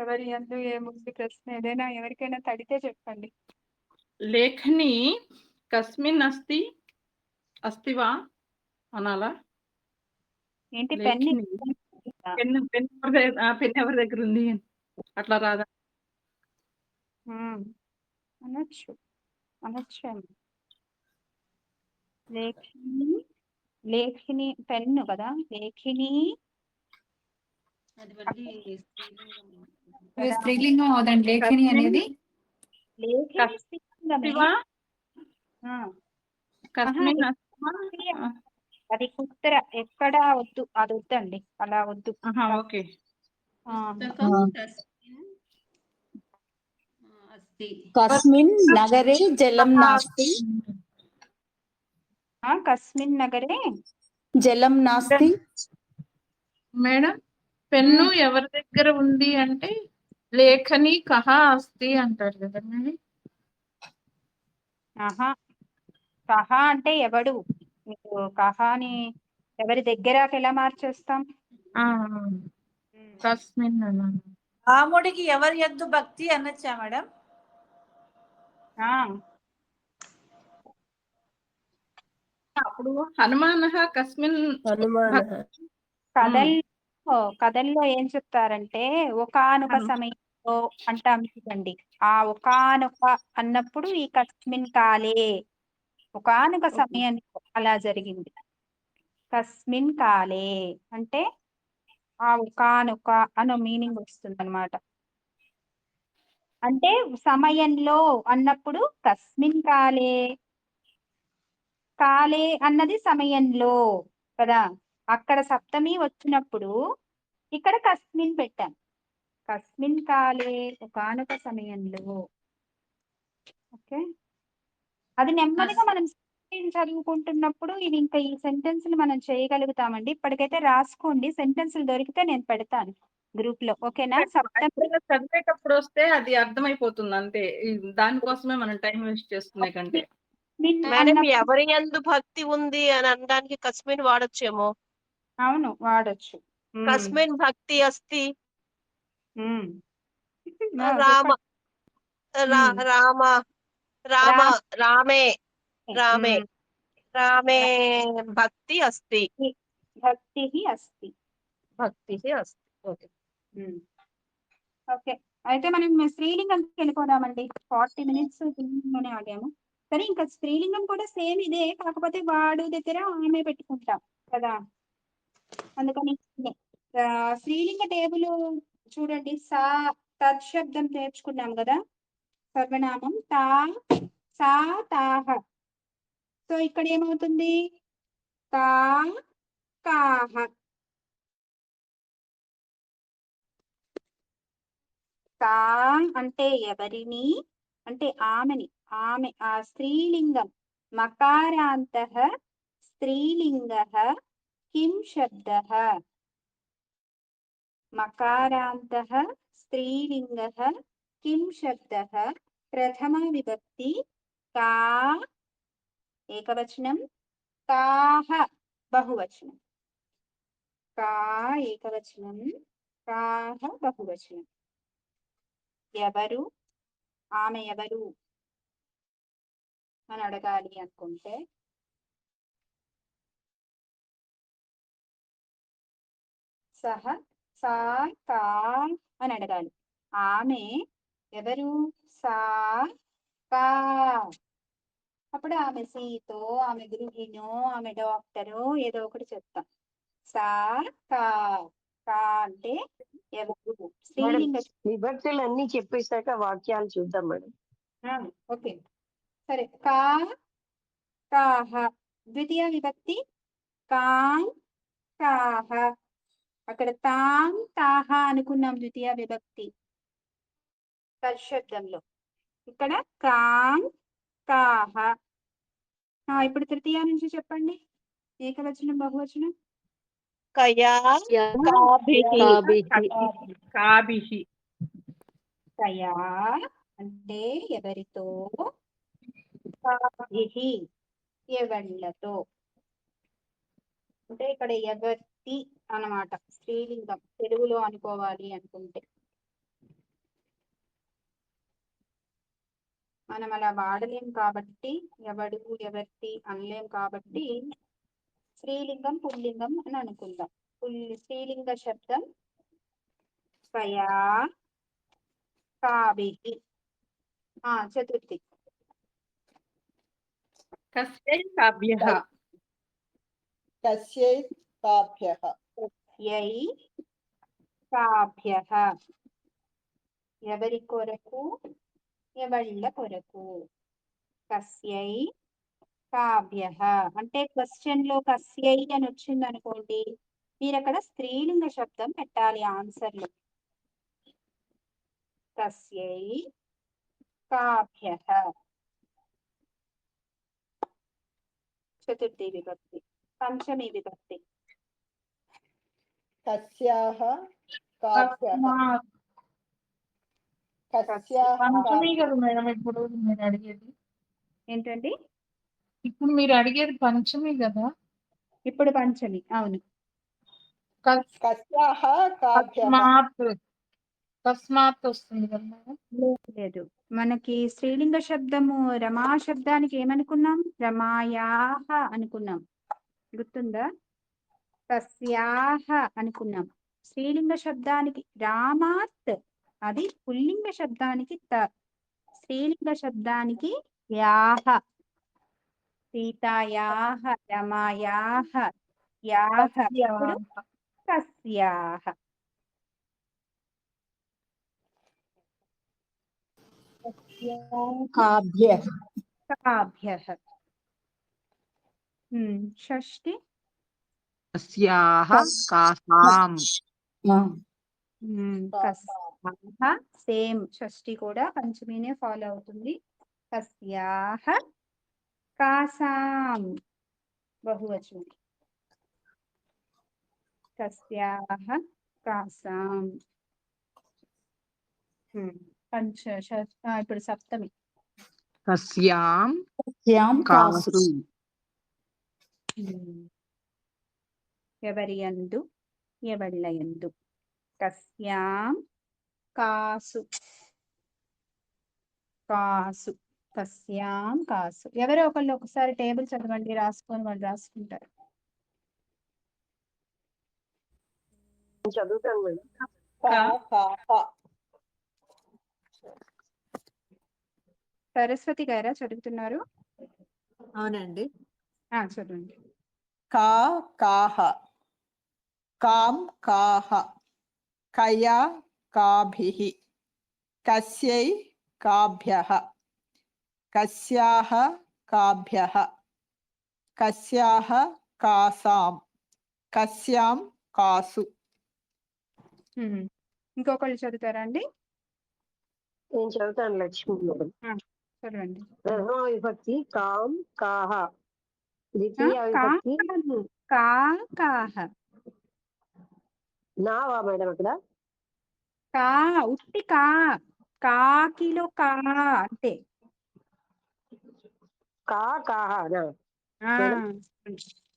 ఎవరి యందు ఏముంది ప్రశ్న? ఏదైనా ఎవరికైనా తడితే చెప్పండి. లేఖని కస్మిన్ అస్తి, అస్తివా అనాలా? ఏంటి? పెన్ పెన్ ఎవరి దగ్గర ఉంది అట్లా రాదా? అనొచ్చు, అనొచ్చు. లేఖిని, లేఖిని పెన్ను కదా, లేఖిని. అది మళ్ళీ స్త్రీలింగం అవుదండి లేఖిని అనేది. అది కుత్ర, ఎక్కడ వద్దు, అది వద్దండి, అలా వద్దు. ఓకే. కస్మిన్ నగరే జలం నాస్తి. కస్మిన్ నగరే జలం నాస్తి. మేడం, పెన్ను ఎవరి దగ్గర ఉంది అంటే లేఖని కహ అస్తి అంటారు కదా మేడం. కహ అంటే ఎవడు, మీకు కహాని ఎవరి దగ్గర ఎలా మార్చేస్తాం? కస్మిన్ రాముడికి ఎవరి యందు భక్తి అనొచ్చా మేడం? అప్పుడు హనుమాన్ కస్మిన్. కథల్లో ఏం చెప్తారంటే ఒకానొక సమయంలో అంటాం చూడండి. ఆ ఒకానొక అన్నప్పుడు ఈ కస్మిన్ కాలే, ఒకానొక సమయంలో అలా జరిగింది. కస్మిన్ కాలే అంటే ఆ ఒకానొక అనే మీనింగ్ వస్తుంది అనమాట. అంటే సమయంలో అన్నప్పుడు కస్మిన్ కాలే, కాలే అన్నది సమయంలో కదా. అక్కడ సప్తమి వచ్చినప్పుడు ఇక్కడ కస్మిన్ పెట్టాం. కస్మిన్ కాలే, ఒకానొక సమయంలో. ఓకే, అది నెమ్మదిగా మనం చదువుకుంటున్నప్పుడు ఇది ఇంకా ఈ సెంటెన్స్ మనం చేయగలుగుతామండి. ఇప్పటికైతే రాసుకోండి, సెంటెన్స్లు దొరికితే నేను పెడతాను గ్రూప్ లో. ఓకేనా? సప్తమి చదివేటప్పుడు వస్తే అది అర్థమైపోతుంది అంతే. దానికోసమే మనం టైం వేస్ట్ చేసుకునే కంటే. మేడం, ఎవరి యందు భక్తి ఉంది అని అనడానికి కస్మిన్ వాడొచ్చేమో. అవును, వాడొచ్చు. కస్మిన్ భక్తి అస్తి. రామ రామ రామ రామే రామే రామే భక్తి అస్తి. భక్తి అస్తి. భక్తి అస్తి. ఓకే. ఓకే, అయితే మనం స్త్రీలింగంకి వెళ్ళిపోదామండి. 40 minutes లోనే ఆగాము. సరే, ఇంకా స్త్రీలింగం కూడా సేమ్ ఇదే, కాకపోతే వాడు దగ్గర ఆమె పెట్టుకుంటాం కదా. అందుకని స్త్రీలింగ టేబుల్ చూడండి. తత్శబ్దం నేర్చుకున్నాం కదా, సర్వనామం తా, సా, తాహ. సో ఇక్కడ ఏమవుతుంది? తా, కాహ. తా అంటే ఎవరిని, అంటే ఆమెని, ఆమె ఆ స్త్రీలింగం. మకారాంతః స్త్రీలింగః కిం శబ్దః? మకారాంతః స్త్రీలింగః కిం శబ్దః ప్రథమ విభక్తి కా ఏకవచనం కాః బహువచనం కా ఏకవచనం కాః బహువచనం ఎవరు ఆమె ఎవరు అని అడగాలి అనుకుంటే సహ సా కా అని అడగాలి. ఆమె ఎవరు సా కా. అప్పుడు ఆమె సీతో ఆమె గృహిణో ఆమె డాక్టరో ఏదో ఒకటి చెప్తాం. సా కా. కా అంటే ఎవరు మేడం స్త్రీలింగ. విభక్తులు అన్ని చెప్పేశాక వాక్యాలు చూద్దాం మేడం. ఓకే సరే. కా కాహ ద్వితీయ విభక్తి కాం కాహ. అక్కడ తాం తాహ అనుకున్నాం ద్వితీయ విభక్తి శబ్దంలో. ఇక్కడ కాం కాహ. ఇప్పుడు తృతీయ నుంచి చెప్పండి. ఏకవచనం బహువచనం. కయా కాభిః. కయా అంటే ఎవరితో, కాభిః ఎవళ్ళతో. అంటే ఇక్కడ ఎవరి అన్నమాట స్త్రీలింగం తెలుగులో అనుకోవాలి అనుకుంటే. మనం అలా వాడలేం కాబట్టి ఎవడు ఎవరిది అనలేం కాబట్టి స్త్రీలింగం పుల్లింగం అని అనుకుందాం. స్త్రీలింగ శబ్దం కయా కాభిః. చతుర్థి కస్యై కాభ్యః. కస్యై కాభ్యః. యై కాభ్యః ఎవరి కొరకు ఎవళ్ళ కొరకు. కస్యై కాభ్యః అంటే క్వశ్చన్ లో కస్యై అని వచ్చింది అనుకోండి, మీరు అక్కడ స్త్రీలింగ శబ్దం పెట్టాలి ఆన్సర్ లో. కస్యై కాభ్యః. చతుర్థి విభక్తి. పంచమి విభక్తి కస్యాః కాభ్యః. కస్యాః పంచమి కదా మేడం ఇప్పుడు మీరు అడిగేది. ఏంటండి? ఇప్పుడు మీరు అడిగేది పంచమి కదా. ఇప్పుడు పంచమి అవును. కస్యాః కాభ్యః. తస్మాత్ వస్తుంది కదా మేడం. లేదు, మనకి స్త్రీలింగ శబ్దము రమా శబ్దానికి ఏమనుకున్నాం? రమాయాహ అనుకున్నాం, గుర్తుందా? తస్యాహ అనుకున్నాం. స్త్రీలింగ శబ్దానికి రామాత్, అది పుల్లింగ శబ్దానికి త. స్త్రీలింగ శబ్దానికి యాహ. సీతాయాహ రమాయాహ యాహ. ఇప్పుడు కస్యాహ. కాభ్యః. కాభ్యః. షష్ఠి కస్యాః కాసాం. కస్యాః సేమ్. షష్ఠి కూడా పంచమీనే ఫాలో అవుతుంది. కస్యాః కాసాం బహువచనం. కస్యాః కాసాం. ఇప్పుడు సప్తమి. కస్యాం కస్యాం కాసు. కాసు. ఎవరి యందు ఎవళ్ళ యందు. కస్యాం కాసు. కాసు. కస్యాం కాసు. ఎవరో ఒకళ్ళు ఒకసారి టేబుల్ చదవండి, రాసుకొని వాళ్ళు రాసుకుంటారు. చదువుతాను మేడం. సరస్వతి గారా చదువుతున్నారు? అవునండి. చదవండి. కా కాహ. కాం కాహ. కయా కాభిః. కస్యై కాభ్యః. కస్యాః కాభ్యః. కస్యాః కాసాం. కస్యాం కాసు. ఇంకొకళ్ళు చదువుతారా అండి? నేను చదువుతాను లక్ష్మి మేడం. చదవండి. ప్రథమ విభక్తి కాం కాహ. ద్వితీయ విభక్తి కా కాహ. నావా మేడం అక్కడ? కా ఉట్టి కా కాకిలో కా అంతే. కాహానా? ఆ, మేడం?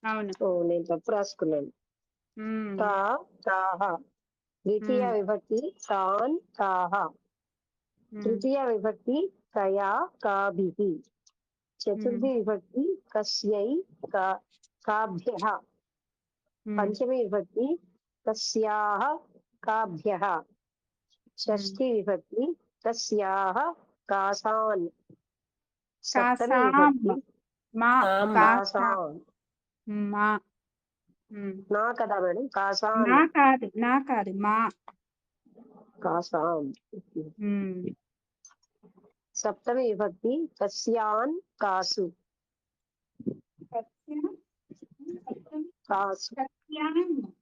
అవును. ఓ, నేను తప్పు రాసుకున్నాను. ఉమ్, కాహ. ద్వితీయ ఉమ్, విభక్తి కాన్ కాహ. ఉమ్, తృతీయ విభక్తి కయా కాభిః. చతుర్థి విభక్తి కస్యై కాభ్యః. ఉమ్, పంచమి విభక్తి కస్యాః కాభ్యః. షష్ఠి విభక్తి కస్యాః కాసాన్. సప్తమి కాసాం విభక్తి మా కాసాం కాసాన్. మా. ఉమ్, నా కదా మేడం? కాసాన్. నా కాదు మా. కాసాన్. ఉమ్, సప్తమి విభక్తి కస్యాన్ కాసు. సత్యం, సత్యం, కాసు. సత్యాం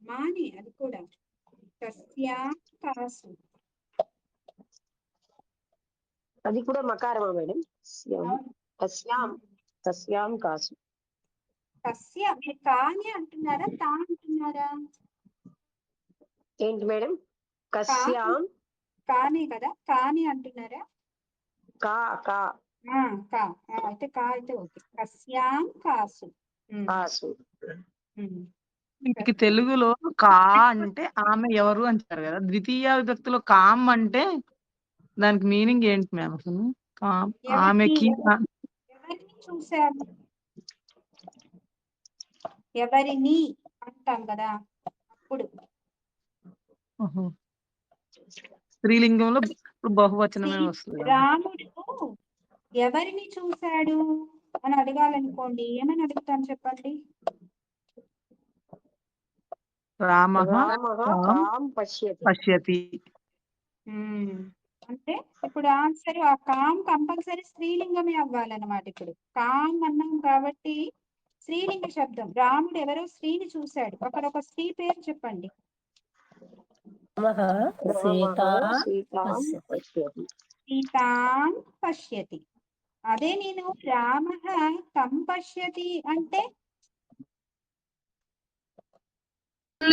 మానే అది కూడా. సత్యాం కాసు. అది కూడా మకారమా మేడం? అవును. కస్యాం. కస్యాం కాసు. కస్య మీరు కాని అంటున్నారా తా అంటున్నారా? ఏంటి మేడం? కస్యాం. కానే కదా, కాని అంటున్నారా? కా కా కా అయితే కా అయితే ఓకే. కస్యాం కాసు. కాసు. వీటికి తెలుగులో కా అంటే ఆమె ఎవరు అంటారు కదా, ద్వితీయ విభక్తిలో కామ్ అంటే దానికి మీనింగ్ ఏంటి మ్యామ్ అసలు? కామ్ ఆమెకి ఎవరిని చూశారు? ఎవరిని అంటాం కదా అప్పుడు. ఓహో. స్త్రీలింగంలో ఇప్పుడు బహువచనమే వస్తుంది కదా. రాముడు ఎవరిని చూశాడు అని అడగాలనుకోండి, ఏమని అడుగుతాను చెప్పండి? రామః కాం పశ్యతి. పశ్యతి. అంటే ఇప్పుడు ఆన్సర్ ఆ కామ్ కంపల్సరీ స్త్రీలింగమే అవ్వాలన్నమాట. ఇప్పుడు కామ్ అన్నాం కాబట్టి స్త్రీలింగ శబ్దం. రాముడు ఎవరో స్త్రీని చూశాడు. అక్కడ ఒక స్త్రీ పేరు చెప్పండి. సీతాం పశ్యతి. అదే నేను రామః తం పశ్యతి అంటే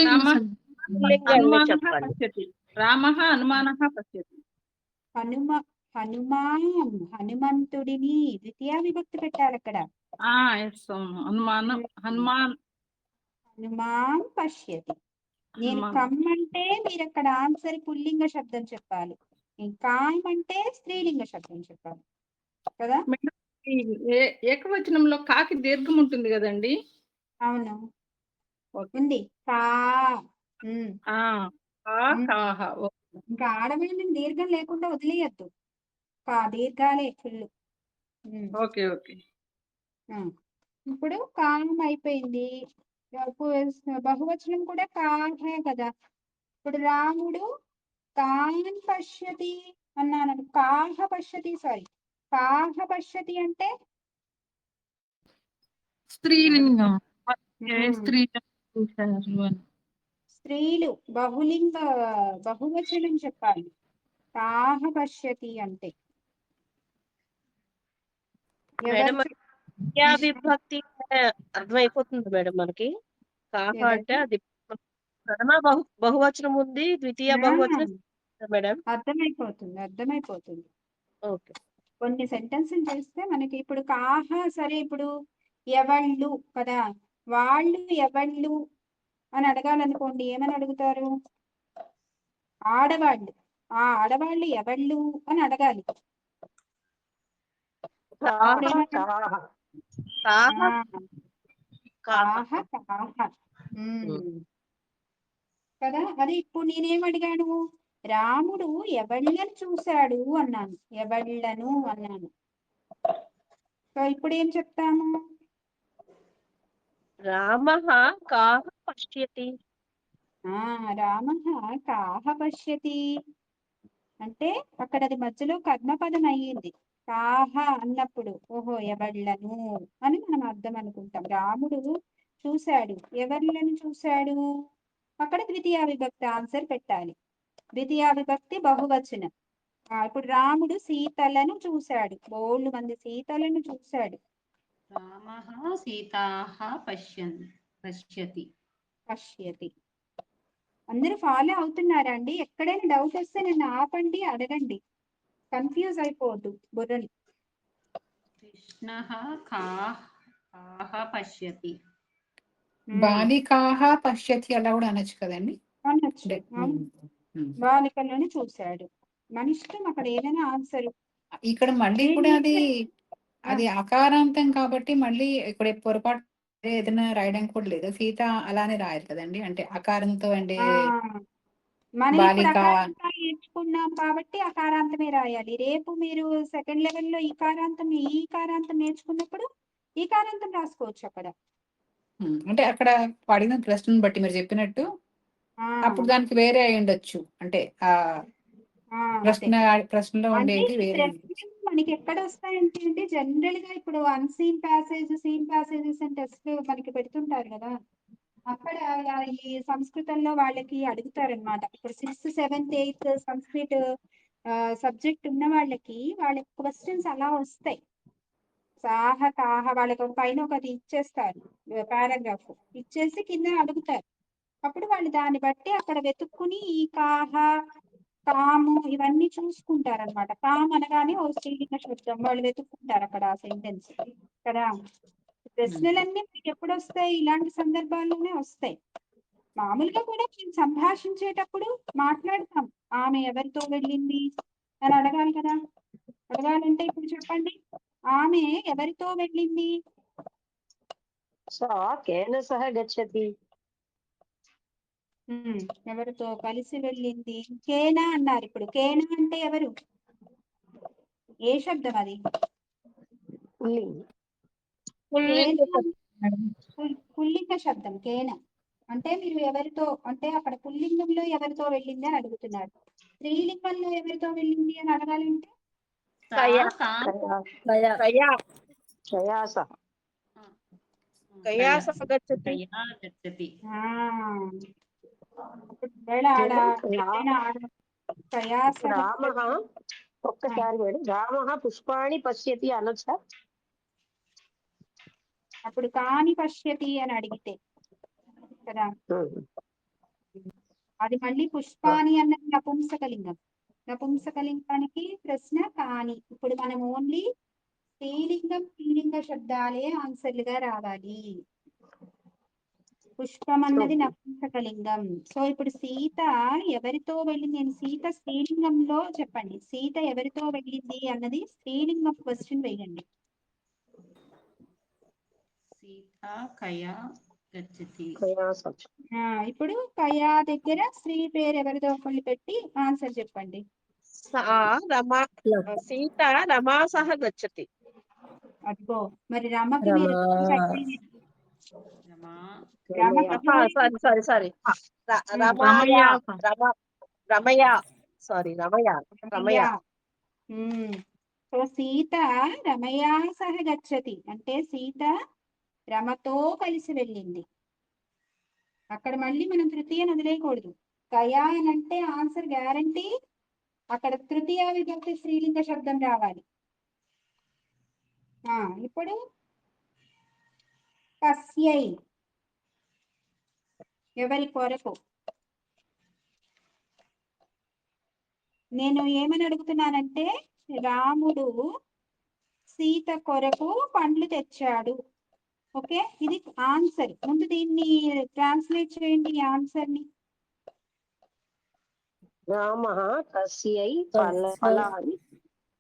రామః లింగంగా హనుమానః చెప్పండి. పశ్యతి. రామః హనుమానః పశ్యతి. హనుమంతుడిని ద్వితీయ విభక్తి పెట్టాలి అక్కడ. ఎస్ హనుమాన్ హనుమాన్ పశ్యతి. నేను కమ్ అంటే మీరు అక్కడ ఆన్సర్ పుల్లింగ శబ్దం చెప్పాలి. కామ్ అంటే స్త్రీలింగ శబ్దం చెప్పాలి కదా. ఏకవచనంలో కాకి దీర్ఘం ఉంటుంది కదండి. అవును ఉంది. కా కాహ. ఇంకా ఆడవాళ్ళని దీర్ఘం లేకుండా వదిలేయద్దు. కా దీర్ఘాలే ఫుల్. Okay okay. ఇప్పుడు కామ్ అయిపోయింది. బహువచనం కూడా కాహే కదా. ఇప్పుడు రాముడు కాన్ పశ్యతి అన్నాను. కాహ పశ్యతి, సారీ కాహ పశ్యతి అంటే స్త్రీలింగం. స్త్రీలింగం చూశారు అని. స్త్రీలు బహువచనం చెప్పాలి. కాహ పశ్యతి అంటే మేడం ద్వితీయ విభక్తి అర్థమైపోతుంది మేడం మనకి. కాహ అంటే అది ప్రథమ బహువచనం ఉంది, ద్వితీయ బహువచనం మేడం. అర్థమైపోతుంది. ఓకే. కొన్ని సెంటెన్సులు చేస్తే మనకి ఇప్పుడు కాహ సరే. ఇప్పుడు ఎవళ్ళు కదా, వాళ్ళు ఎవళ్ళు అని అడగాలనుకోండి, ఏమని అడుగుతారు? ఆడవాళ్ళు. ఆ ఆడవాళ్ళు ఎవళ్ళు అని అడగాలి. కదా. అది ఇప్పుడు నేనేం అడిగాను? రాముడు ఎవళ్ళని చూశాడు అన్నాను, ఎవళ్ళను అన్నాను. సో ఇప్పుడు ఏం చెప్తాము? రామః కాహ పశ్యతి. రామః కాహ పశ్యతి అంటే అక్కడ అది మధ్యలో కర్మపదం అయ్యింది. కాహ అన్నప్పుడు ఓహో ఎవళ్ళను అని మనం అర్థం అనుకుంటాం. రాముడు చూశాడు. ఎవళ్ళను చూశాడు? అక్కడ ద్వితీయ విభక్తి ఆన్సర్ పెట్టాలి. ద్వితీయ విభక్తి బహువచనం. ఇప్పుడు రాముడు సీతలను చూశాడు. బోళ్ళు మంది సీతలను చూశాడు. రామః సీతాః పశ్యతి. పశ్యతి. అందరూ ఫాలో అవుతున్నారా అండి? ఎక్కడైనా డౌట్ వస్తే నన్ను ఆపండి, అడగండి. కన్ఫ్యూజ్ అయిపోవద్దు బుర్రని. కృష్ణః కాః పశ్యతి. బాలికాహ పశ్యతి అలా కూడా అనొచ్చు కదండి. అనొచ్చు. అంటే, బాలికలను చూశాడు. మన ఇష్టం అక్కడ ఏదైనా ఆన్సర్. ఇక్కడ మళ్ళీ కూడా అది అకారాంతం కాబట్టి మళ్ళీ ఇక్కడ పొరపాటు ఏదైనా రాయడానికి కూడా లేదు. సీత అలానే రాయాలి కదండి. అంటే అకారంతో అంటే మనం ఇప్పుడు బాలిక అకారాంతం నేర్చుకున్నాం కాబట్టి అకారాంతమే రాయాలి. రేపు మీరు సెకండ్ లెవెల్లో ఈ కారాంతం నేర్చుకున్నప్పుడు ఈ కారాంతం రాసుకోవచ్చు అక్కడ. అంటే అక్కడ అడిగిన ప్రశ్నను బట్టి మీరు చెప్పినట్టు అప్పుడు దానికి వేరే అయి ఉండొచ్చు. అంటే ఆ ప్రశ్నలో ఉండేది వేరే. మనకి ఎక్కడ వస్తాయంటే అంటే జనరల్ గా ఇప్పుడు unseen passage, scene passages and test మనకి పెడుతుంటారు కదా, అక్కడ ఈ సంస్కృతంలో వాళ్ళకి అడుగుతారనమాట. ఇప్పుడు 6th 7th 8th Sanskrit subject ఉన్న వాళ్ళకి క్వశ్చన్స్ అలా వస్తాయి. సాహ కాహ వాళ్ళకి పైన ఒకటి ఇచ్చేస్తారు, పారాగ్రాఫ్ ఇచ్చేసి కింద అడుగుతారు. అప్పుడు వాళ్ళు దాన్ని బట్టి అక్కడ వెతుక్కుని ఈ కాహ కాము ఇవన్నీ చూసుకుంటారనమాట. కామ్ అనగానే ఓ స్త్రీలింగ శబ్దం వాళ్ళు వెతుక్కుంటారు అక్కడ ఆ సెంటెన్స్ కదా. ప్రశ్నలన్నీ మీకు ఎప్పుడు వస్తాయి? ఇలాంటి సందర్భాల్లోనే వస్తాయి. మామూలుగా కూడా మేము సంభాషించేటప్పుడు మాట్లాడతాం, ఆమె ఎవరితో వెళ్ళింది అని అడగాలి కదా. అడగాలంటే ఇప్పుడు చెప్పండి, ఆమె ఎవరితో వెళ్ళింది? సా కేన సహ గచ్చతి. ఎవరితో కలిసి వెళ్ళింది? కేనా అన్నారు. ఇప్పుడు కేనా అంటే ఎవరు? ఏ శబ్దం అది? పుల్లింగ శబ్దం కేన. అంటే మీరు ఎవరితో అంటే అక్కడ పుల్లింగంలో ఎవరితో వెళ్ళింది అని అడుగుతున్నారు. స్త్రీలింగంలో ఎవరితో వెళ్ళింది అని అడగాలంటే ఒక్కసారి మేడం, రామ పుష్పాణి పశ్యతి అనొచ్చా? అప్పుడు కాని పశ్యతి అని అడిగితే కదా, అది మళ్ళీ పుష్పాని అన్నది నపుంసకలింగం. నపుంసకలింగానికి ప్రశ్న కాని. ఇప్పుడు మనం ఓన్లీ స్త్రీలింగం స్త్రీలింగ శబ్దాలే ఆన్సర్లుగా రావాలి. పుష్పం అన్నది నపుంసకలింగం. సో ఇప్పుడు సీత ఎవరితో వెళ్ళింది? నేను సీత స్త్రీలింగంలో చెప్పండి. సీత ఎవరితో వెళ్ళింది అన్నది స్త్రీలింగం క్వశ్చన్ వేయండి. సీత కయా గచ్చతి. ఇప్పుడు కయా దగ్గర స్త్రీ పేరు ఎవరితో ఒకళ్ళు పెట్టి ఆన్సర్ చెప్పండి. సీత రమా సహ గచ్చతి. అదిగో మరి రమకి మీరు సో సీత రమయా సహ గచ్చతి అంటే సీత రమతో కలిసి వెళ్ళింది. అక్కడ మళ్ళీ మనం తృతీయ వదిలేయకూడదు. కయా అని అంటే ఆన్సర్ గ్యారంటీ అక్కడ తృతీయ విభక్తి స్త్రీలింగ శబ్దం రావాలి. ఇప్పుడు కస్యై ఎవరి కొరకు. నేను ఏమని అడుగుతున్నానంటే రాముడు సీత కొరకు పండ్లు తెచ్చాడు. ఓకే, ఇది ఆన్సర్. ముందు దీన్ని ట్రాన్స్లేట్ చేయండి ఈ ఆన్సర్ ని. రామః కస్యై ఫలాని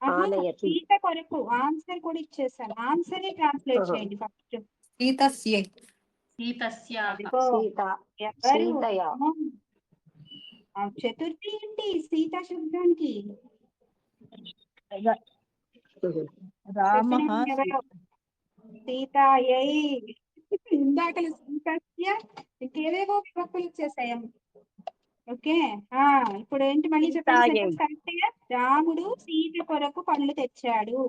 ఆనయతి. సీత కొరకు ఆన్సర్ కూడా ఇచ్చేసాను. ఆన్సర్ ని ట్రాన్స్లేట్ చేయండి ఫస్ట్. సీతస్యై. చతుర్థి ఏంటి సీత శబ్దానికి? సీతాయై. ఇందాక సీతస్య ఇంకేవేవో విభక్తులు వచ్చేసాయం. ఓకే, ఇప్పుడు ఏంటి మళ్ళీ చెప్పండి. కరెక్ట్గా రాముడు సీత కొరకు పళ్ళు తెచ్చాడు.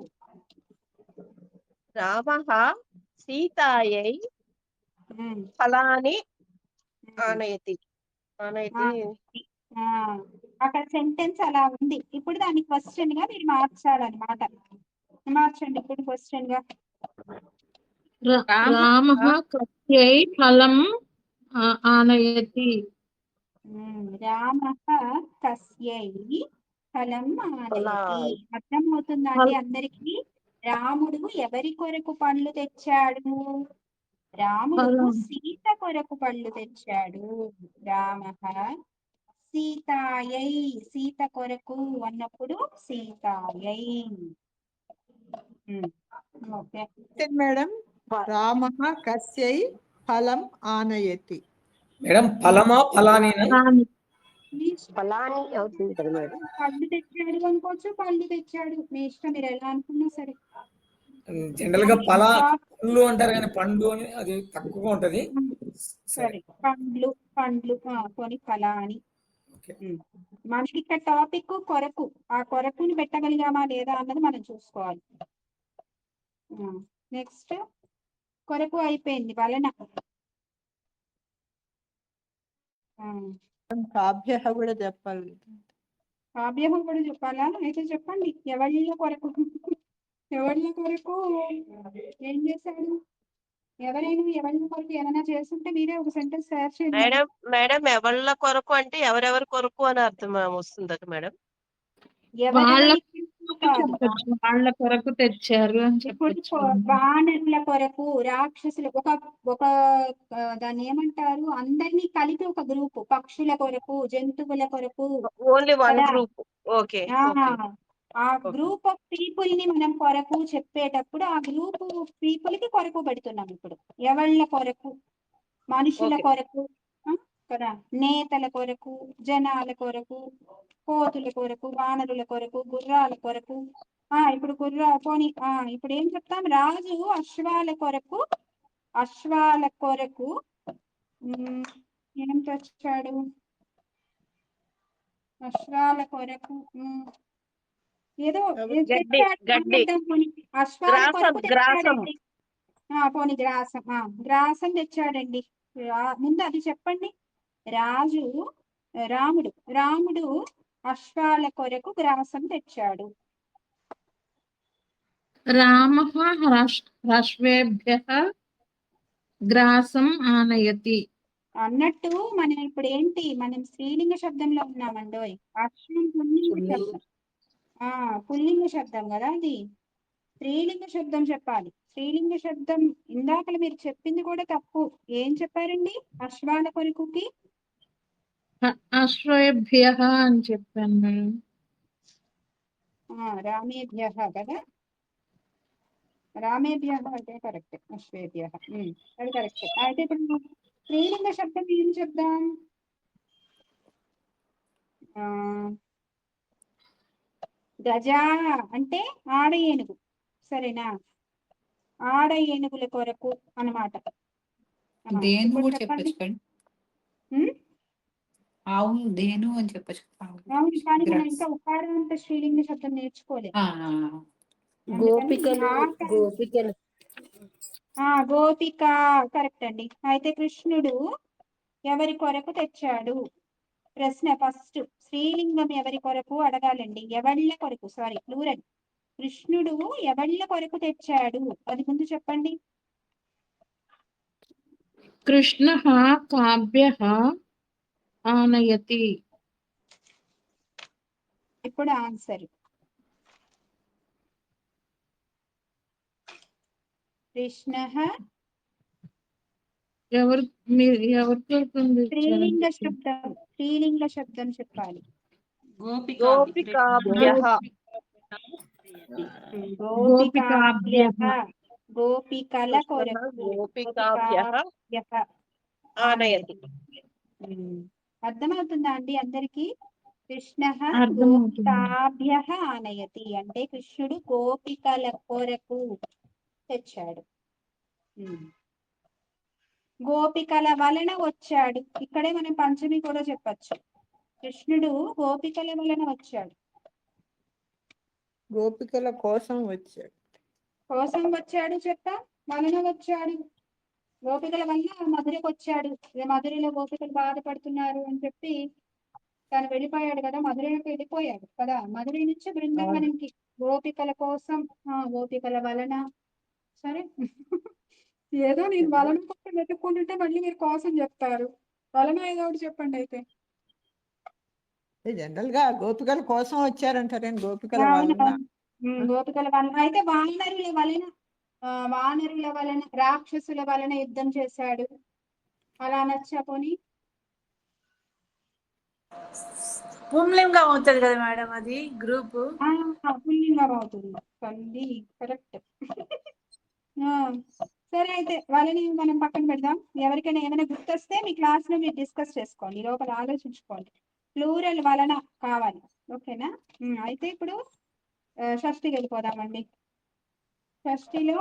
రామః సీతాయై ఫలాని ఆనయతి. అక్కడ సెంటెన్స్ అలా ఉంది. ఇప్పుడు దాన్ని క్వశ్చన్ గా మీరు మార్చాలన్నమాట. మార్చండి ఇప్పుడు క్వశ్చన్ గా. రామః కస్యై ఫలం ఆనయతి. రామః కస్యై ఫలం ఆనయతి. ఫలాయ్. అర్థమవుతుందా అండి అందరికి? రాముడు ఎవరి కొరకు పళ్ళు తెచ్చాడు? రాముడు ఫలం. సీత కొరకు పళ్ళు తెచ్చాడు. రామః సీతాయై, సీత కొరకు అన్నప్పుడు సీతాయై. ఓకే మేడం రామ కస్యై ఫలం ఆనయతి. మేడం ఫలమా ఫలానేనా? ఫలాని అవుతుంది కదా మేడం. పళ్ళు తెచ్చాడు అనుకోవచ్చు, పళ్ళు తెచ్చాడు, మీ ఇష్టం, మీరు ఎలా అనుకున్నా సరే. జనరల్ గా పళ్ళు అంటారు కానీ పండు అని అది తక్కువగా ఉంటది. సరే పండ్లు పండ్లు కొని ఫలాని. ఓకే. మనకి ఇక్కడ టాపిక్ కొరకు, ఆ కొరకుని పెట్టగలిగామా లేదా అన్నది మనం చూసుకోవాలి. నెక్స్ట్ కొరకు అయిపోయింది, వలన. కాభ్య కూడా చెప్పాలి. కావ్యము కూడా చెప్పాలా? అయితే చెప్పండి. ఎవళ్ళ కొరకు, ఎవళ్ళ కొరకు ఏం చేశాడు? ఎవరైనా ఎవళ్ళ కొరకు ఏమైనా చేస్తుంటే మీరే ఒక సెంటెన్స్ తయారు చేయండి. మేడం మేడం ఎవళ్ళ కొరకు అంటే ఎవరెవరి కొరకు అని అర్థం వస్తుందా మేడం? వాళ్ళ ఎవరెవరికి కాదు. చెప్పచ్చు, వాళ్ళ కొరకు తెచ్చారు అని ఇప్పుడు చెప్పచ్చు. వానరుల కొరకు, రాక్షసులు, ఒక ఒక దాన్ని ఏమంటారు, అందరినీ కలిపి ఒక గ్రూప్. పక్షుల కొరకు, జంతువుల కొరకు ఓన్లీ వన్ కదా. గ్రూప్. ఓకే. ఆ గ్రూప్ ఆఫ్ పీపుల్ ని మనం కొరకు చెప్పేటప్పుడు ఆ గ్రూప్ పీపుల్ కి కొరకు పెడుతున్నాం. ఇప్పుడు ఎవళ్ళ కొరకు? మనుషుల ఓకే. కొరకు కదా, నేతల కొరకు, జనాల కొరకు, కోతుల కొరకు, వానరుల కొరకు, గుర్రాల కొరకు. ఇప్పుడు పోనీ ఇప్పుడు ఏం చెప్తాం? రాజు అశ్వాల కొరకు, అశ్వాల కొరకు ఏం తెచ్చాడు? అశ్వాల కొరకు ఏదో గడ్డి గడ్డి అశ్వాల కొరకు గ్రాసం. తెచ్చాడండి. పోనీ గ్రాసం, గ్రాసం తెచ్చాడండి. ముందు అది చెప్పండి. రాముడు అశ్వాల కొరకు గ్రాసం తెచ్చాడు. రామః హ్రశ్వేభ్యః గ్రాసం ఆనయతి అన్నట్టు మనం ఇప్పుడు ఏంటి, మనం స్త్రీలింగ శబ్దంలో ఉన్నామండోయ్. అశ్వం పుల్లింగ శబ్దం, పుల్లింగ శబ్దం కదా అది. స్త్రీలింగ శబ్దం చెప్పాలి. స్త్రీలింగ శబ్దం ఇందాకలు మీరు చెప్పింది కూడా తప్పు. ఏం చెప్పారండి? అశ్వాల కొరకుకి అశ్వేభ్యః అని చెప్పాను మేడం. రామేభ్యః కదా, రామేభ్యః అంటే కరెక్ట్. అశ్వేభ్యః అది కరెక్ట్. అయితే ఇప్పుడు స్త్రీలింగ శబ్దం ఏం చెప్దాం? గజా అంటే ఆడ ఏనుగు, సరేనా? ఆడ ఏనుగుల కొరకు అన్నమాట. దేను కూడా చెప్పచ్చు కదా. అవును దేను అని చెప్పచ్చు. అవును, కానీ మనం ఇంకా ఉపారాంత స్త్రీలింగ శబ్దం నేర్చుకోలేదు. గోపిక కరెక్ట్ అండి. అయితే కృష్ణుడు ఎవరి కొరకు తెచ్చాడు? ప్రశ్న ఫస్ట్ స్త్రీలింగం ఎవరి కొరకు అడగాలండి. ఎవళ్ళ కొరకు, సారీ ప్లూరల్. కృష్ణుడు ఎవళ్ళ కొరకు తెచ్చాడు అది ముందు చెప్పండి. కృష్ణః కాభ్యః ఆనయతి. ఇప్పుడు ఆన్సర్. కృష్ణః ఎవరు స్త్రీలింగ శబ్దం, స్త్రీలింగ శబ్దం చెప్పాలి. గోపికాభ్యః. గోపికాభ్యః, గోపికల కొరకు. గోపికాభ్యః ఆనయతి. అర్థమవుతుందా అండి అందరికి? కృష్ణః అర్థమవుతుంది. గోపికాభ్యః ఆనయతి అంటే కృష్ణుడు గోపికల కొరకు తెచ్చాడు. గోపికల వలన వచ్చాడు. ఇక్కడే మనం పంచమి కూడా చెప్పచ్చు. కృష్ణుడు గోపికల వలన వచ్చాడు. గోపికల కోసం వచ్చాడు. కోసం వచ్చాడు చెప్తా, వలన వచ్చాడు. గోపికల వల్ల మధురకు వచ్చాడు. మధురలో గోపికలు బాధపడుతున్నారు అని చెప్పి తను వెళ్ళిపోయాడు కదా, మధురకు వెళ్ళిపోయాడు కదా. మధుర నుంచి బృందావనంకి గోపికల కోసం, గోపికల వలన. సరే ఏదో నేను వలన కోసం వెతుక్కుంటుంటే మళ్ళీ మీరు కోసం చెప్తారు. వలన ఏదో ఒకటి చెప్పండి అయితే. జనరల్ గా గోపికల కోసం వచ్చారంటారేంటి? గోపికల అవును వలన గోపికల వలన అయితే వానరుల వలన రాక్షసుల వలన యుద్ధం చేశాడు అలా అనొచ్చా పోనీ? పుంలింగం అవుతుంది కదా మేడం అది గ్రూప్. పుల్లింగం అవుతుంది. తల్లి కరెక్ట్. సరే అయితే వాళ్ళని మనం పక్కన పెడదాం. ఎవరికైనా ఏమైనా గుర్తొస్తే మీ క్లాస్ లో మీరు డిస్కస్ చేసుకోండి, లోపల ఆలోచించుకోండి. ప్లూరల్ వలన కావాలి, ఓకేనా? అయితే ఇప్పుడు షష్ఠికి వెళ్ళిపోదామండి. షష్ఠిలో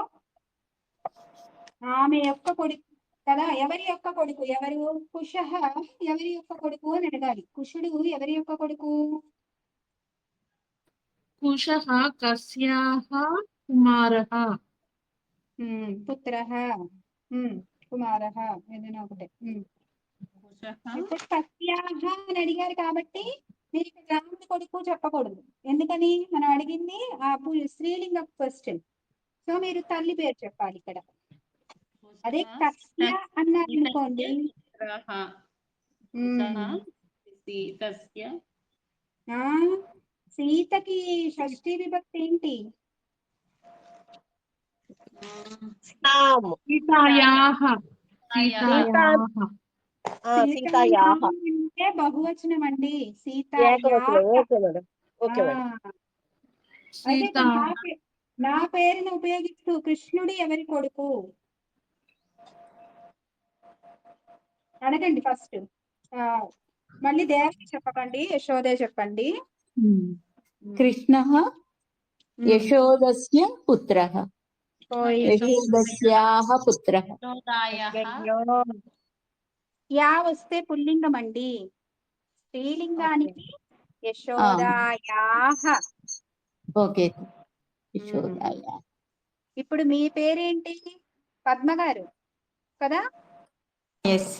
ఆమె యొక్క కొడుకు కదా, ఎవరి యొక్క కొడుకు? ఎవరు? కుశః ఎవరి యొక్క కొడుకు అని అడగాలి. కుషుడు ఎవరి యొక్క కొడుకు? కుశః కస్యాః కుమారః. పుత్రః కుమారః ఏదైనా ఒకటే. అయితే కస్యాః అని అడిగారు కాబట్టి మీరు ఇక్కడ రాముడి కొడుకు చెప్పకూడదు. ఎందుకని? మనం అడిగింది ఆ స్త్రీలింగ క్వశ్చన్. సో మీరు తల్లి పేరు చెప్పాలి ఇక్కడ. అదే కస్య అన్నారు అనుకోండి. సీతకి షష్ఠీ విభక్తి ఏంటి? సీతాయాః. సీతాయాః అంటే బహువచనం అండి. ఏకవచనం. Okay madam, okay madam. అయితే ఇప్పుడు నా పేరును ఉపయోగిస్తూ కృష్ణుడు ఎవరి కొడుకు అడగండి ఫస్ట్. మళ్ళీ దేవకి చెప్పకండి, యశోదే చెప్పండి. కృష్ణః యశోదస్య పుత్రః. యశోదస్యాః పుత్రః. యా వస్తే పుల్లింగం అండి. స్త్రీలింగానికి యశోదాయాః. ఓకే. యశోదాయాః. ఇప్పుడు మీ పేరేంటి? పద్మ గారు కదా? ఎస్.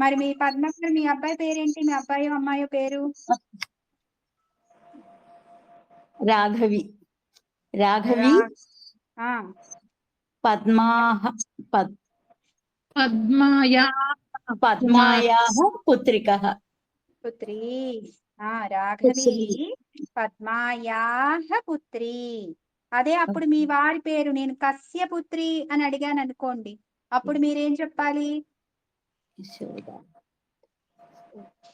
మరి మీ పద్మ గారు మీ అబ్బాయి పేరేంటి? మీ అబ్బాయి అమ్మాయి పేరు? రాఘవి. రాఘవి పద్మాః పద్మాయాః పుత్రికః. పుత్రి. రాఘవి పద్మాయాః పుత్రి. అదే అప్పుడు మీ వారి పేరు నేను కస్య పుత్రి అని అడిగాను అనుకోండి, అప్పుడు మీరేం చెప్పాలి?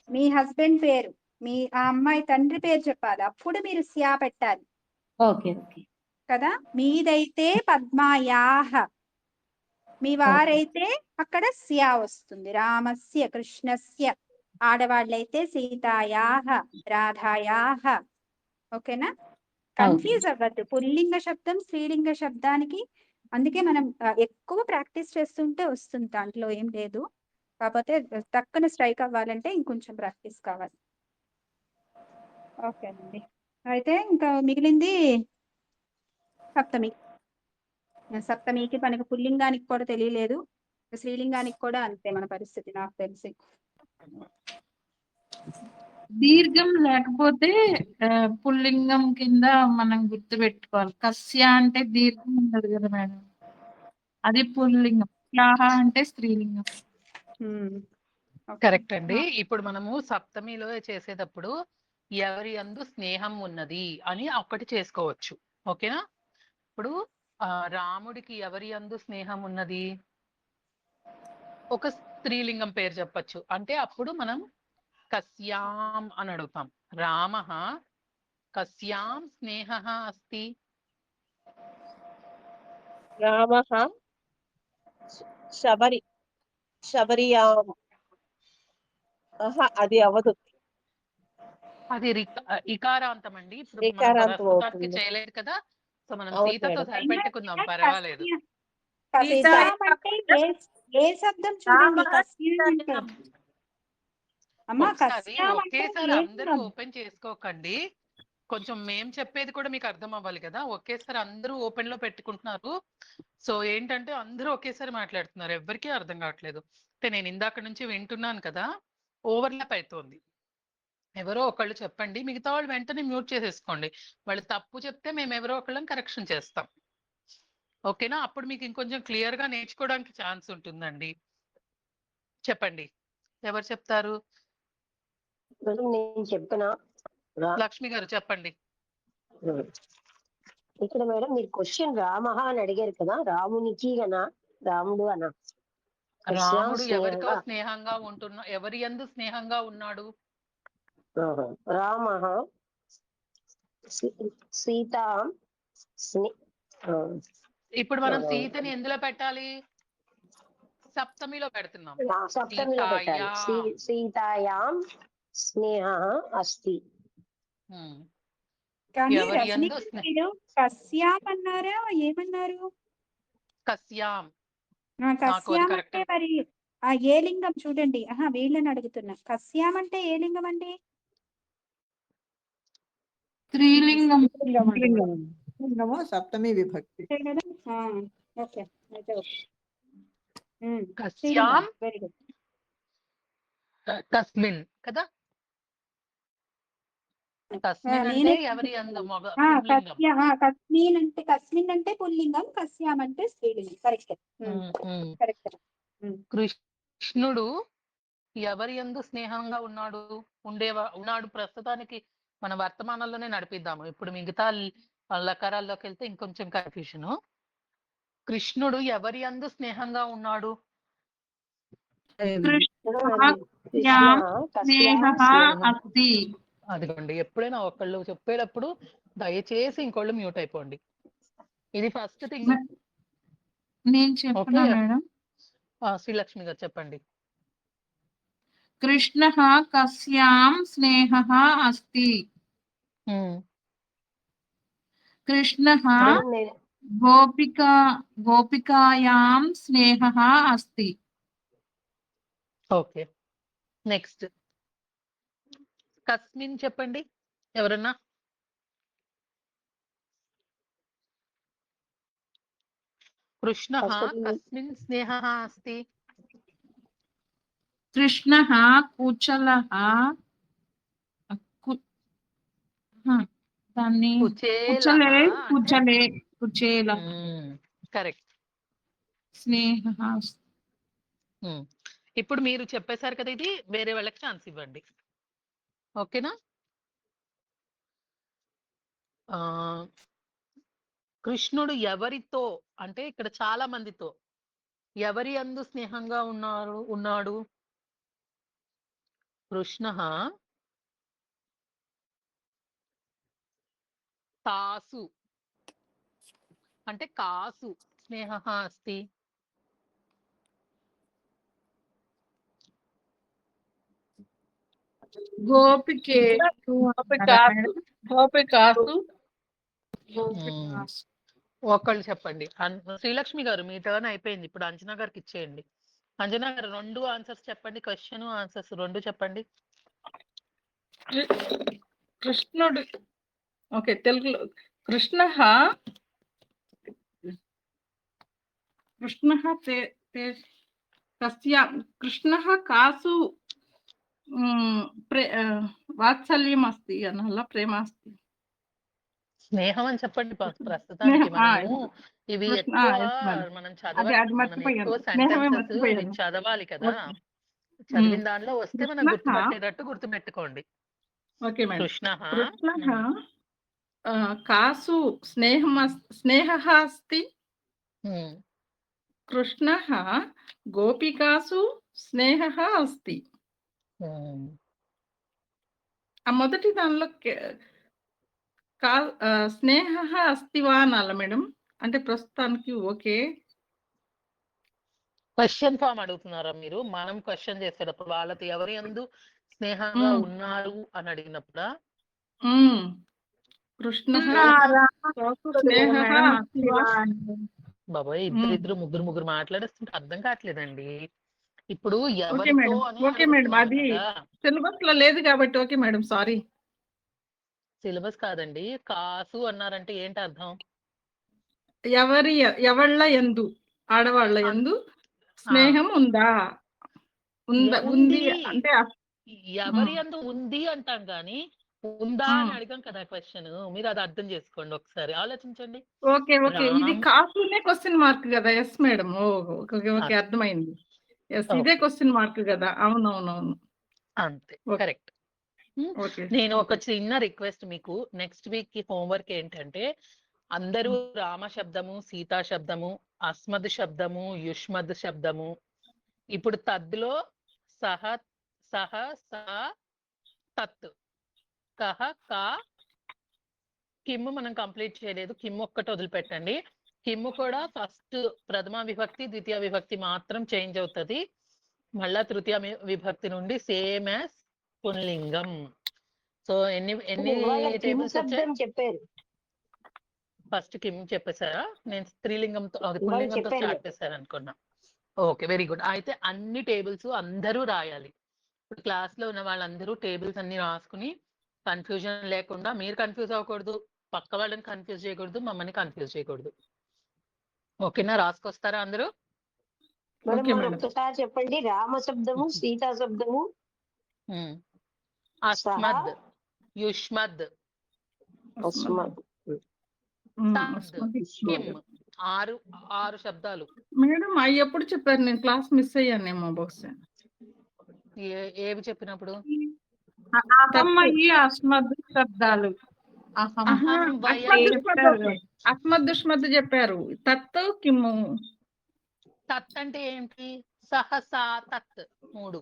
మీ హస్బెండ్ పేరు, ఆ అమ్మాయి తండ్రి పేరు చెప్పాలి, అప్పుడు మీరు స్యా పెట్టాలి. ఓకే కదా? మీదైతే పద్మాయాః, మీ వారైతే అక్కడ స్యా వస్తుంది. రామస్య కృష్ణస్య. ఆడవాళ్ళైతే సీతాయాః రాధాయాః. ఓకేనా? కన్ఫ్యూజ్ అవ్వద్దు. పుల్లింగ శబ్దం స్త్రీలింగ శబ్దానికి అందుకే మనం ఎక్కువ ప్రాక్టీస్ చేస్తుంటే వస్తుంది, దాంట్లో ఏం లేదు. కాకపోతే తక్కువ స్ట్రైక్ అవ్వాలంటే ఇంకొంచెం ప్రాక్టీస్ కావాలి. ఓకేనండి. అయితే ఇంకా మిగిలింది సప్తమి. సప్తమికి మనకు పుల్లింగానికి కూడా తెలియలేదు, స్త్రీలింగానికి కూడా అంతే మన పరిస్థితి నాకు తెలిసి. దీర్ఘం లేకపోతే పుల్లింగం కింద మనం గుర్తు పెట్టుకోవాలి. కస్య అంటే దీర్ఘం ఉండదు కదా మేడం, అది పుల్లింగం. స్యాహ అంటే స్త్రీలింగం. కరెక్ట్ అండి. ఇప్పుడు మనము సప్తమిలో చేసేటప్పుడు ఎవరి యందు స్నేహం ఉన్నది అని ఒక్కటి చేసుకోవచ్చు. ఓకేనా? ఇప్పుడు రాముడికి ఎవరి యందు స్నేహం ఉన్నది, ఒక స్త్రీలింగం పేరు చెప్పచ్చు. అంటే అప్పుడు మనం కస్యాం అని అడుగుతాం. రామః కస్యాం స్నేహః అస్తి. రామః శబర్యాం. అది అవదు, అది ఇకారాంతం అండి. ఇప్పుడు మనం ఇకారాంతం ప్రస్తుతానికి అవుతుంది. చేయలేదు కదా, సో మనం అవును సీతతో మేడం. సరిపెట్టుకుందాం, పర్వాలేదు. ఏ శబ్దం చూడండి, అమ్మా ఒకసారి ఒకేసారి అందరూ ఓపెన్ చేసుకోకండి. కొంచెం మేం చెప్పేది కూడా మీకు అర్థం అవ్వాలి కదా. ఒకేసారి అందరూ ఓపెన్ లో పెట్టుకుంటున్నారు. సో ఏంటంటే అందరూ ఒకేసారి మాట్లాడుతున్నారు, ఎవరికీ అర్థం కావట్లేదు. అంటే నేను ఇందాక నుంచి వింటున్నాను కదా, ఓవర్లాప్ అవుతోంది. ఎవరో ఒకళ్ళు చెప్పండి, మిగతా వాళ్ళు వెంటనే మ్యూట్ చేసేసుకోండి. వాళ్ళు తప్పు చెప్తే మేము ఎవరో ఒకళ్ళని కరెక్షన్ చేస్తాం. ఓకేనా? అప్పుడు మీకు ఇంకొంచెం క్లియర్ గా నేర్చుకోవడానికి ఛాన్స్ ఉంటుందండి. చెప్పండి, ఎవరు చెప్తారు? మేడం నేను చెప్పిన లక్ష్మి గారు చెప్పండి. ఇక్కడ మేడం మీరు క్వశ్చన్ రామ అని అడిగారు కదా, రామునికి గనా రాముడు అనా? రాముడు ఎవరితో స్నేహంగా ఎవరి యందు స్నేహంగా ఉన్నాడు? రామ సీత. ఇప్పుడు మనం సీతని ఎందులో పెట్టాలి? సప్తమిలో పెడుతున్నాం. సప్తమిలో పెట్టాలి. సీతాయాం స్నేహ అస్తి. కానీ ఎవరి యందు రజనీకి మీరు కస్యాం అన్నారా, ఏమన్నారు? కస్యాం. కస్యాం అంటే మరి ఆ ఏ లింగం చూడండి. వీళ్ళని అడుగుతున్నా. కస్యాం అంటే ఏ లింగం అండి? స్త్రీలింగం. లింగము సప్తమి విభక్తి. ఓకే అయితే ఓకే. కస్యాం వెరీ గుడ్. కస్మిన్ కదా? కస్మిన్ అంటే ఎవరి యందు కస్మిన్ అంటే పుల్లింగం, కస్యాం అంటే స్త్రీలింగం. Correct correct. కృష్ణుడు ఎవరి యందు స్నేహంగా ఉన్నాడు ప్రస్తుతానికి మన వర్తమానంలోనే నడిపిద్దాము. ఇప్పుడు మిగతా లకారాల్లోకి వెళ్తే ఇంకొంచెం కన్ఫ్యూషన్. కృష్ణుడు ఎవరి యందు స్నేహంగా ఉన్నాడు? అదిగోండి, ఎప్పుడైనా ఒకళ్ళు చెప్పేటప్పుడు దయచేసి ఇంకోళ్ళు మ్యూట్ అయిపోండి. ఇది ఫస్ట్ థింగ్. నేను చెప్పనా మేడం? శ్రీలక్ష్మి గారు చెప్పండి. కృష్ణ కస్యాం స్నేహ అస్తి. కృష్ణ గోపికాయాం స్నేహ అస్తి. ఓకే, నెక్స్ట్ కస్మిన్ చెప్పండి ఎవరన్నా. కృష్ణ కస్మిన్ స్నేహ అస్తి. కృష్ణ కుచల దాన్ని కుచేల కరెక్ట్. స్నేహ. ఇప్పుడు మీరు చెప్పేశారు కదా, ఇది వేరే వాళ్ళకి ఛాన్స్ ఇవ్వండి. ఓకేనా? కృష్ణుడు ఎవరితో అంటే ఇక్కడ చాలా మందితో ఎవరి యందు స్నేహంగా ఉన్నాడు? కృష్ణ తాసు అంటే కాసు స్నేహ అస్తి. ఒకళ్ళు చెప్పండి. శ్రీలక్ష్మి గారు మీ టర్న్ అయిపోయింది, ఇప్పుడు అంజనా గారికి ఇచ్చేయండి. అంజనా గారు 2 ఆన్సర్స్ చెప్పండి. క్వశ్చన్ ఆన్సర్స్ 2 చెప్పండి. కృష్ణుడు ఓకే తెలుగులో కృష్ణ కాసు వాత్సల్యం అస్తి అనాల ప్రేమ అస్తి. స్నేహం అని చెప్పండి ప్రస్తుతానికి. మనము ఇవి ఎక్కువ మనం చదవాలి కదా, చదివిన దానిలో వస్తే మనం గుర్తుపట్టేటట్టు గుర్తుపెట్టుకోండి. Okay madam. కృష్ణ కాసు స్నేహ అస్తి. కృష్ణ గోపికాసు స్నేహ అస్తి. ఆ మొదటి దానిలో స్నేహ అస్తివా అనాల మేడం? అంటే ప్రస్తుతానికి ఓకే. క్వశ్చన్ ఫామ్ అడుగుతున్నారా మీరు? మనం క్వశ్చన్ చేసేటప్పుడు వాళ్ళతో ఎవరి యందు స్నేహంగా ఉన్నారు అని అడిగినప్పుడా? కృష్ణ బాబాయ్ ఇద్దరు ముగ్గురు మాట్లాడేస్తుంటే అర్థం కావట్లేదండి. ఇప్పుడు ఓకే మేడం, అది సిలబస్ లో లేదు కాబట్టి. Okay madam, sorry. సిలబస్ కాదండి. కాసు అన్నారంటే ఏంటి అర్థం? ఎవళ్ళ యందు, ఆడవాళ్ళ యందు స్నేహం ఉందా? ఉంది అంటే ఎవరి యందు ఉంది అంటాం గాని ఉందా అని అడిగాం కదా క్వశ్చన్. మీరు అది అర్థం చేసుకోండి, ఒకసారి ఆలోచించండి. ఓకే ఇది కాసునే క్వశ్చన్ మార్క్ కదా? ఎస్ మేడం, ఓకే అర్థమైంది. ఎస్, ఇదే క్వశ్చన్ మార్క్ కదా? అవునవునవును, అంతే, కరెక్ట్. ఓకే. నేను ఒక చిన్న రిక్వెస్ట్ మీకు, నెక్స్ట్ వీక్ కి హోంవర్క్ ఏంటంటే అందరూ రామ శబ్దము, సీతా శబ్దము, అస్మద్ శబ్దము, యుష్మద్ శబ్దము, ఇప్పుడు తద్లో సహ సహ స తత్ కహ కా కిమ్ మనం కంప్లీట్ చేయలేదు. కిమ్ ఒక్కటి వదిలిపెట్టండి. కిమ్ కూడా ఫస్ట్ ప్రథమ విభక్తి, ద్వితీయ విభక్తి మాత్రం చేంజ్ అవుతుంది. మళ్ళా తృతీయ విభక్తి నుండి సేమ్ యాజ్ పుల్లింగం. సో ఎన్ని ఇవాళ కిమ్ టేబుల్స్ వచ్చాయి? శబ్దం చెప్పారు. ఫస్ట్ కిమ్ చెప్పేశారా? నేను స్త్రీలింగంతో ఇవాళ పుల్లింగంతో చెప్పారు స్టార్ట్ మీరు. చేశాను అనుకున్నా. Okay, very good. అయితే అన్ని టేబుల్స్ అందరూ రాయాలి. ఇప్పుడు క్లాస్ లో ఉన్న వాళ్ళందరూ టేబుల్స్ అన్ని రాసుకుని కన్ఫ్యూజన్ లేకుండా, మీరు కన్ఫ్యూజ్ అవ్వకూడదు, పక్క వాళ్ళని కన్ఫ్యూజ్ చేయకూడదు, మమ్మల్ని కన్ఫ్యూజ్ చేయకూడదు. ఓకేనా? రాసుకొస్తారా అందరూ? మేడం ఓకే మరి మేడం. ఒక్కసారి చెప్పండి. రామ శబ్దము, సీతా శబ్దము, అస్మద్, యుష్మద్, అస్మద్, తద్, కిమ్. ఆరు శబ్దాలు. మేడం అవి ఎప్పుడు చెప్పారు? నేను క్లాస్ మిస్ అయ్యానేమో బహుశా. ఏవి చెప్పినప్పుడు? అహమ్మయ్యి అస్మద్ శబ్దాలు. అహం అహం వయం అస్మద్ చెప్పారు కదా. అస్మద్ దుష్మద్ చెప్పారు. తత్ కిమ్ము. తత్ అంటే ఏంటి? సహసా తత్ 3.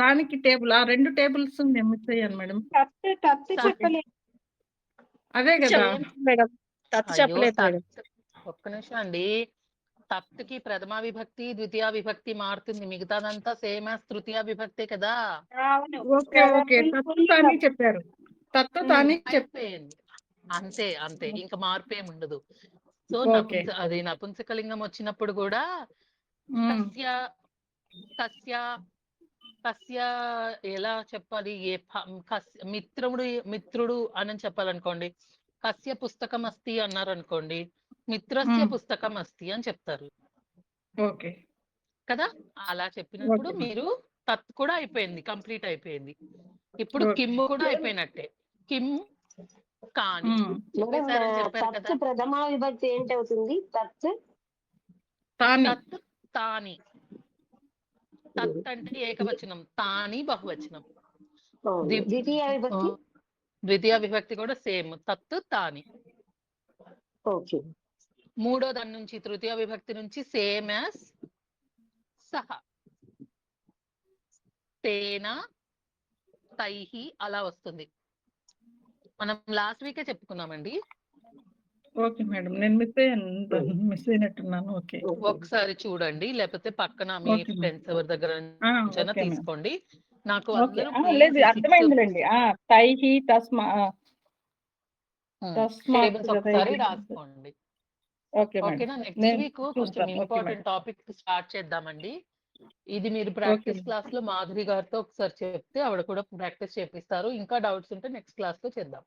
దానికి టేబుల్, ఆ 2 టేబుల్స్ నేను మిస్ అయ్యాను మేడం. తత్తు చెప్పలేదు. అదే కదా. మేడం అయ్యో, ఒక్క నిమిషం అండి. తత్కి ప్రథమ విభక్తి, ద్వితీయ విభక్తి మారుతుంది. మిగతాదంతా సేమ్ యాజ్ తృతీయ విభక్తే కదా. అవును. Okay okay. తత్తు తాని చెప్పారు. తత్తు తాని అయిపోయింది. అంతే అంతే, ఇంకా మార్పు ఏమి ఉండదు. So okay. అది నపుంసకలింగం వచ్చినప్పుడు కూడా కస్య కస్య కస్య ఎలా చెప్పాలి? మిత్రుడు అని చెప్పాలనుకోండి. కస్య పుస్తకం అస్తి అన్నారు అనుకోండి, మిత్రస్య పుస్తకం అస్తి అని చెప్తారు ఓకే కదా. అలా చెప్పినప్పుడు ఓకే. మీరు తత్ కూడా అయిపోయింది, కంప్లీట్ అయిపోయింది. ఇప్పుడు ఓకే. కిమ్ కూడా అయిపోయినట్టే. కిమ్ కానీ మేడం చెప్పేశారని చెప్పారు తత్ కదా. ప్రథమ విభక్తి ఏంటవుతుంది? తత్ తాని. తత్ తాని. తత్ అంటే ఏకవచనం, తాని బహువచనం. ద్వితీయ విభక్తి? ద్వితీయ విభక్తి కూడా సేమ్, తత్ తాని. ఓకే. మూడో దాని నుంచి, తృతీయ విభక్తి నుంచి సేమ్ యాజ్ సహ, తేన, తైహి అలా వస్తుంది. మనం లాస్ట్ వీకే చెప్పుకున్నామండి. ఓకే మేడం, నేను మిస్ అయినట్టున్నాను. ఓకే. ఒకసారి చూడండి, లేకపోతే పక్కన మీ ఓకే మేడం. ఫ్రెండ్స్ ఎవరి దగ్గర ఓకే మేడం. తీసుకోండి. నాకు ఓకే. అందరూ లేదు అర్థమైందిలేండి. తైహి తస్మా టేబుల్స్ ఒకసారి రాసుకోండి. Okay madam. ఓకేనా? నెక్స్ట్ నేను వీక్ కొంచెం చూస్తాను. Okay important madam. Topic start చేద్దామండి. ఇది మీరు ఓకే ప్రాక్టీస్ మేడం. క్లాస్ లో మాధురి గారితో ఒకసారి చెప్తే ఆవిడ కూడా ప్రాక్టీస్ చేపిస్తారు. ఇంకా డౌట్స్ ఉంటే నెక్స్ట్ క్లాస్ లో చేద్దాం.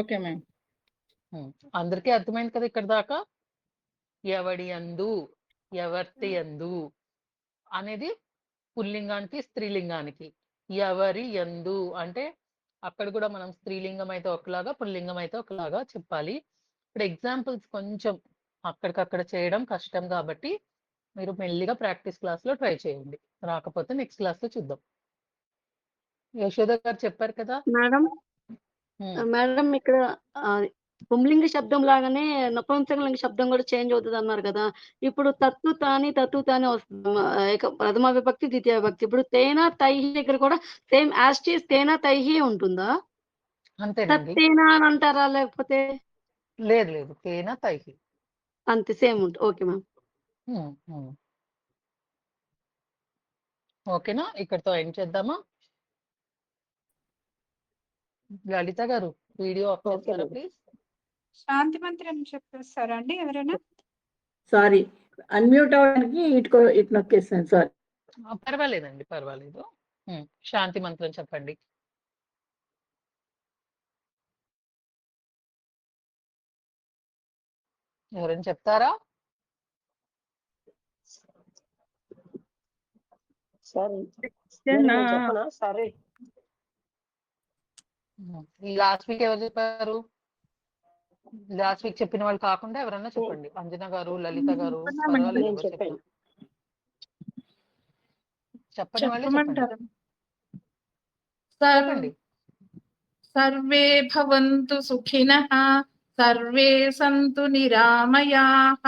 Okay madam. అందరికీ అర్థమైంది కదా ఇక్కడ దాకా? ఎవడి యందు, ఎవర్తి యందు అనేది పుల్లింగానికి, స్త్రీలింగానికి. ఎవరి యందు అంటే అక్కడ కూడా మనం స్త్రీలింగం అయితే ఒకలాగా, పుల్లింగం అయితే ఒకలాగా చెప్పాలి. ఇప్పుడు ఎగ్జాంపుల్స్ కొంచెం అక్కడికక్కడ చేయడం కష్టం కాబట్టి మీరు మెల్లిగా ప్రాక్టీస్ క్లాస్ లో ట్రై చేయండి. రాకపోతే నెక్స్ట్ క్లాస్ లో చూద్దాం. యశోద గారు చెప్పారు కదా మేడం. మేడం ఇక్కడ పుంలింగ శబ్దం లాగానే నపుంసకలింగ శబ్దం కూడా చేంజ్ అవుతుంది అన్నారు కదా. ఇప్పుడు తత్తు తాని వస్తుంది, ప్రథమ విభక్తి, ద్వితీయ విభక్తి. ఇప్పుడు తేనా తైహి దగ్గర కూడా సేమ్ యాస్టీస్ తేనా తైహి ఉంటుందా? అంతేనండి. తేనా అని అంటారా లేకపోతే? లేదు లేదు, తేనా తైహి అంతే సేమ్ ఉంటుంది. Okay ma'am. ఓకేనా? ఇక్కడతో ఎండ్ చేద్దామా? లలిత గారు వీడియో ఆఫ్ చేస్తారా ప్లీజ్? శాంతి మంత్రం చెప్పేస్తారా అండి ఎవరైనా? సారీ, అన్మ్యూట్ అవడానికి ఇటు నొక్కేస్తాను. సారీ. పర్వాలేదండి, పర్వాలేదు. శాంతి మంత్రం చెప్పండి. ఎవరైనా చెప్తారా? సరే చెప్పనా? సరే. లాస్ట్ వీక్ ఎవరు చెప్పారు? లాస్ట్ వీక్ చెప్పిన వాళ్ళు కాకుండా ఎవరన్నా చెప్పండి. అంజనా గారు, లలిత గారు, పర్వాలేదు ఎవరు చెప్పండి. చెప్పని వాళ్ళే చెప్పండి. సార్ చెప్పండి. సర్వే భవంతు సుఖినః సర్వే సంతు నిరామయాః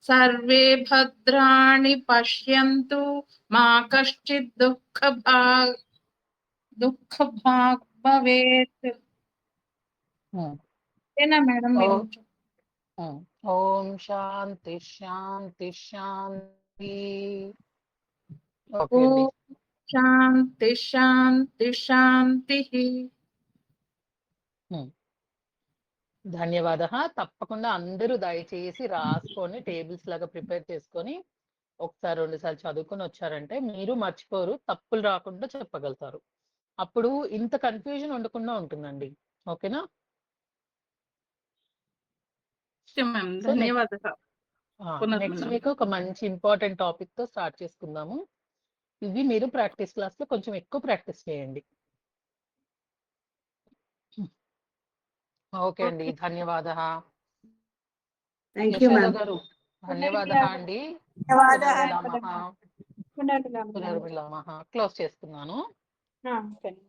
సర్వే భద్రాణి పశ్యంతు మా కశ్చిత్ దుఃఖభాగ్ భవేత్. ఏనా మేడం మీరు? ఓం శాంతి శాంతి శాంతి. ఓకే అండి. శాంతి శాంతి శాంతి. ధన్యవాద. తప్పకుండా అందరూ దయచేసి రాసుకొని టేబుల్స్ లాగా ప్రిపేర్ చేసుకొని ఒకసారి 2 సార్లు చదువుకొని వచ్చారంటే మీరు మర్చిపోరు, తప్పులు రాకుండా చెప్పగలుగుతారు. అప్పుడు ఇంత కన్ఫ్యూజన్ ఉండకుండా ఉంటుందండి. ఓకేనా? నెక్స్ట్ వీక్ ఒక మంచి ఇంపార్టెంట్ టాపిక్ తో స్టార్ట్ చేసుకుందాము. ఇవి మీరు ప్రాక్టీస్ క్లాస్ లో కొంచెం ఎక్కువ ప్రాక్టీస్ చేయండి. ఓకే అండి. ధన్యవాద. Thank you ma'am. గారు ధన్యవాద అండి. పునర్మిలామః. క్లోజ్ చేస్తున్నాను. సరే.